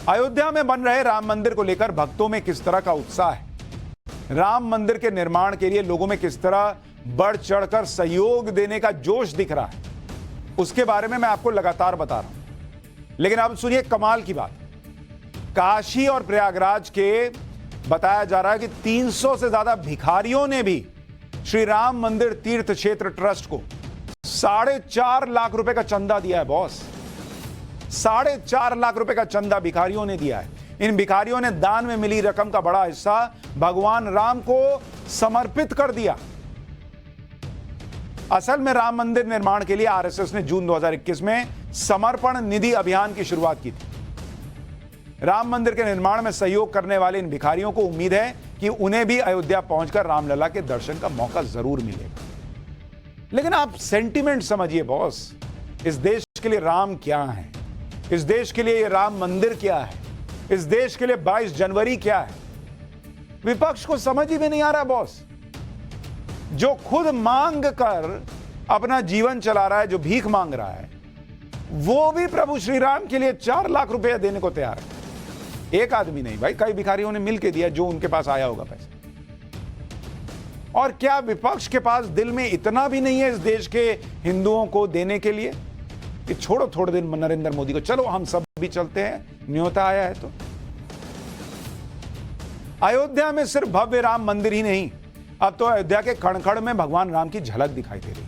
अयोध्या में बन रहे राम मंदिर को लेकर भक्तों में किस तरह का उत्साह है, राम मंदिर के निर्माण के लिए लोगों में किस तरह बढ़ चढ़कर सहयोग देने का जोश दिख रहा है, उसके बारे में मैं आपको लगातार बता रहा हूं। लेकिन अब सुनिए कमाल की बात। काशी और प्रयागराज के बताया जा रहा है कि 300 से ज्यादा भिखारियों ने भी श्री राम मंदिर तीर्थ क्षेत्र ट्रस्ट को 4.5 लाख रुपए का चंदा दिया है। बॉस, 4.5 लाख रुपए का चंदा भिखारियों ने दिया है। इन भिखारियों ने दान में मिली रकम का बड़ा हिस्सा भगवान राम को समर्पित कर दिया। असल में राम मंदिर निर्माण के लिए आरएसएस ने जून 2021 में समर्पण निधि अभियान की शुरुआत की थी। राम मंदिर के निर्माण में सहयोग करने वाले इन भिखारियों को उम्मीद है कि उन्हें भी अयोध्या पहुंचकर रामलला के दर्शन का मौका जरूर मिलेगा। लेकिन आप सेंटीमेंट समझिए बॉस, इस देश के लिए राम क्या है, इस देश के लिए ये राम मंदिर क्या है, इस देश के लिए 22 जनवरी क्या है, विपक्ष को समझ ही में नहीं आ रहा बॉस। जो खुद मांग कर अपना जीवन चला रहा है, जो भीख मांग रहा है, वो भी प्रभु श्री राम के लिए 4 लाख रुपया देने को तैयार है। एक आदमी नहीं भाई, कई भिखारियों ने मिलकर दिया जो उनके पास आया होगा पैसा। और क्या विपक्ष के पास दिल में इतना भी नहीं है इस देश के हिंदुओं को देने के लिए कि छोड़ो थोड़े दिन नरेंद्र मोदी को, चलो हम सब भी चलते हैं, न्योता आया है तो। अयोध्या में सिर्फ भव्य राम मंदिर ही नहीं, अब तो अयोध्या के कण-कण में भगवान राम की झलक दिखाई दे रही है।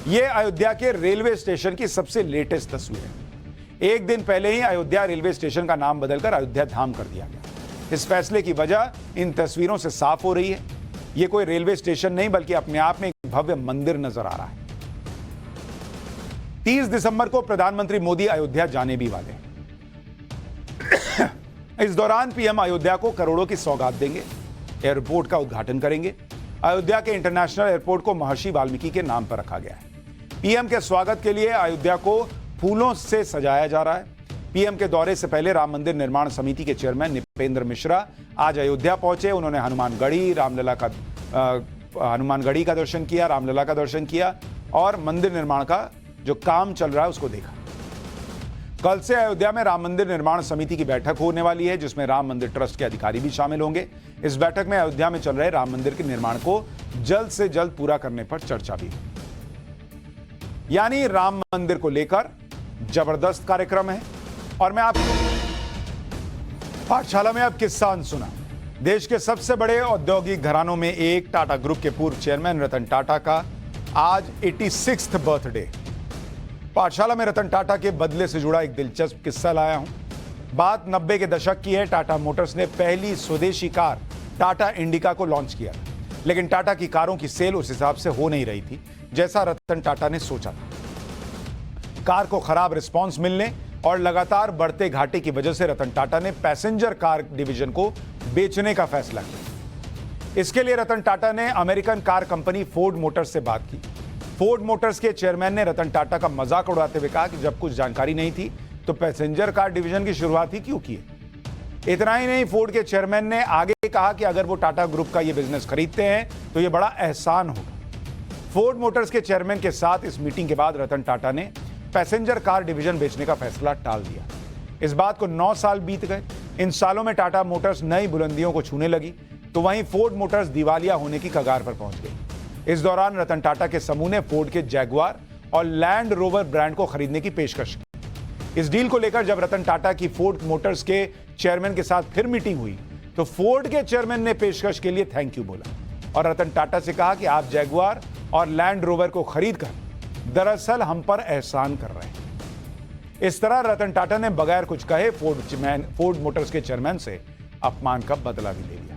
यह अयोध्या के रेलवे स्टेशन की सबसे लेटेस्ट तस्वीर है। एक दिन पहले ही अयोध्या रेलवे स्टेशन का नाम बदलकर अयोध्या धाम कर दिया गया। इस फैसले की वजह इन तस्वीरों से साफ हो रही है। यह कोई रेलवे स्टेशन नहीं बल्कि अपने आप में एक भव्य मंदिर नजर आ रहा है। 30 दिसंबर को प्रधानमंत्री मोदी अयोध्या जाने भी वाले हैं। इस दौरान पीएम अयोध्या को करोड़ों की सौगात देंगे, एयरपोर्ट का उद्घाटन करेंगे। अयोध्या के इंटरनेशनल एयरपोर्ट को महर्षि वाल्मीकि के नाम पर रखा गया है। पीएम के स्वागत के लिए अयोध्या को फूलों से सजाया जा रहा है। पीएम के दौरे से पहले राम मंदिर निर्माण समिति के चेयरमैन निपेंद्र मिश्रा आज अयोध्या पहुंचे। उन्होंने हनुमानगढ़ी का दर्शन किया, रामलला का दर्शन किया और मंदिर निर्माण का जो काम चल रहा है उसको देखा। कल से अयोध्या में राम मंदिर निर्माण समिति की बैठक होने वाली है, जिसमें राम मंदिर ट्रस्ट के अधिकारी भी शामिल होंगे। इस बैठक में अयोध्या में चल रहे राम मंदिर के निर्माण को जल्द से जल्द पूरा करने पर चर्चा भी होगी। यानी राम मंदिर को लेकर जबरदस्त कार्यक्रम है। और मैं आपको पाठशाला में अब किस्सा सुना। देश के सबसे बड़े औद्योगिक घरानों में एक टाटा ग्रुप के पूर्व चेयरमैन रतन टाटा का आज 86वां बर्थडे। पाठशाला में रतन टाटा के बदले से जुड़ा एक दिलचस्प किस्सा लाया हूं। बात 90 के दशक की है। टाटा मोटर्स ने पहली स्वदेशी कार टाटा इंडिका को लॉन्च किया, लेकिन टाटा की कारों की सेल उस हिसाब से हो नहीं रही थी जैसा रतन टाटा ने सोचा था। कार को खराब रिस्पांस मिलने और लगातार बढ़ते घाटे की वजह से रतन टाटा ने पैसेंजर कार डिवीजन को बेचने का फैसला किया। इसके लिए रतन टाटा ने American car company Ford Motors से बात की। फोर्ड मोटर्स के चेयरमैन ने रतन टाटा का मजाक उड़ाते हुए कहा कि जब कुछ जानकारी नहीं थी तो पैसेंजर कार डिवीजन की शुरुआत ही क्यों की। इतना ही नहीं, फोर्ड के चेयरमैन ने आगे कहा कि अगर वो टाटा ग्रुप का ये बिजनेस खरीदते हैं तो ये बड़ा एहसान होगा। फोर्ड मोटर्स के चेयरमैन के साथ इस मीटिंग के बाद रतन टाटा ने पैसेंजर कार डिवीजन बेचने का फैसला टाल दिया। इस बात को 9 साल बीत गए। इन सालों में टाटा मोटर्स नई बुलंदियों को छूने लगी तो वहीं फोर्ड मोटर्स दिवालिया होने की कगार पर पहुंच गई। इस दौरान रतन टाटा के समूह ने फोर्ड के जैगुआर और लैंड रोवर ब्रांड को खरीदने की पेशकश की। इस डील को लेकर जब रतन टाटा की फोर्ड मोटर्स के चेयरमैन के साथ फिर मीटिंग हुई तो फोर्ड के चेयरमैन ने पेशकश के लिए थैंक यू बोला और रतन टाटा से कहा कि आप जैगुआर और लैंड रोवर को खरीदकर दरअसल हम पर एहसान कर रहे हैं। इस तरह रतन टाटा ने बगैर कुछ कहे फोर्ड मोटर्स के चेयरमैन से अपमान का बदला भी ले लिया।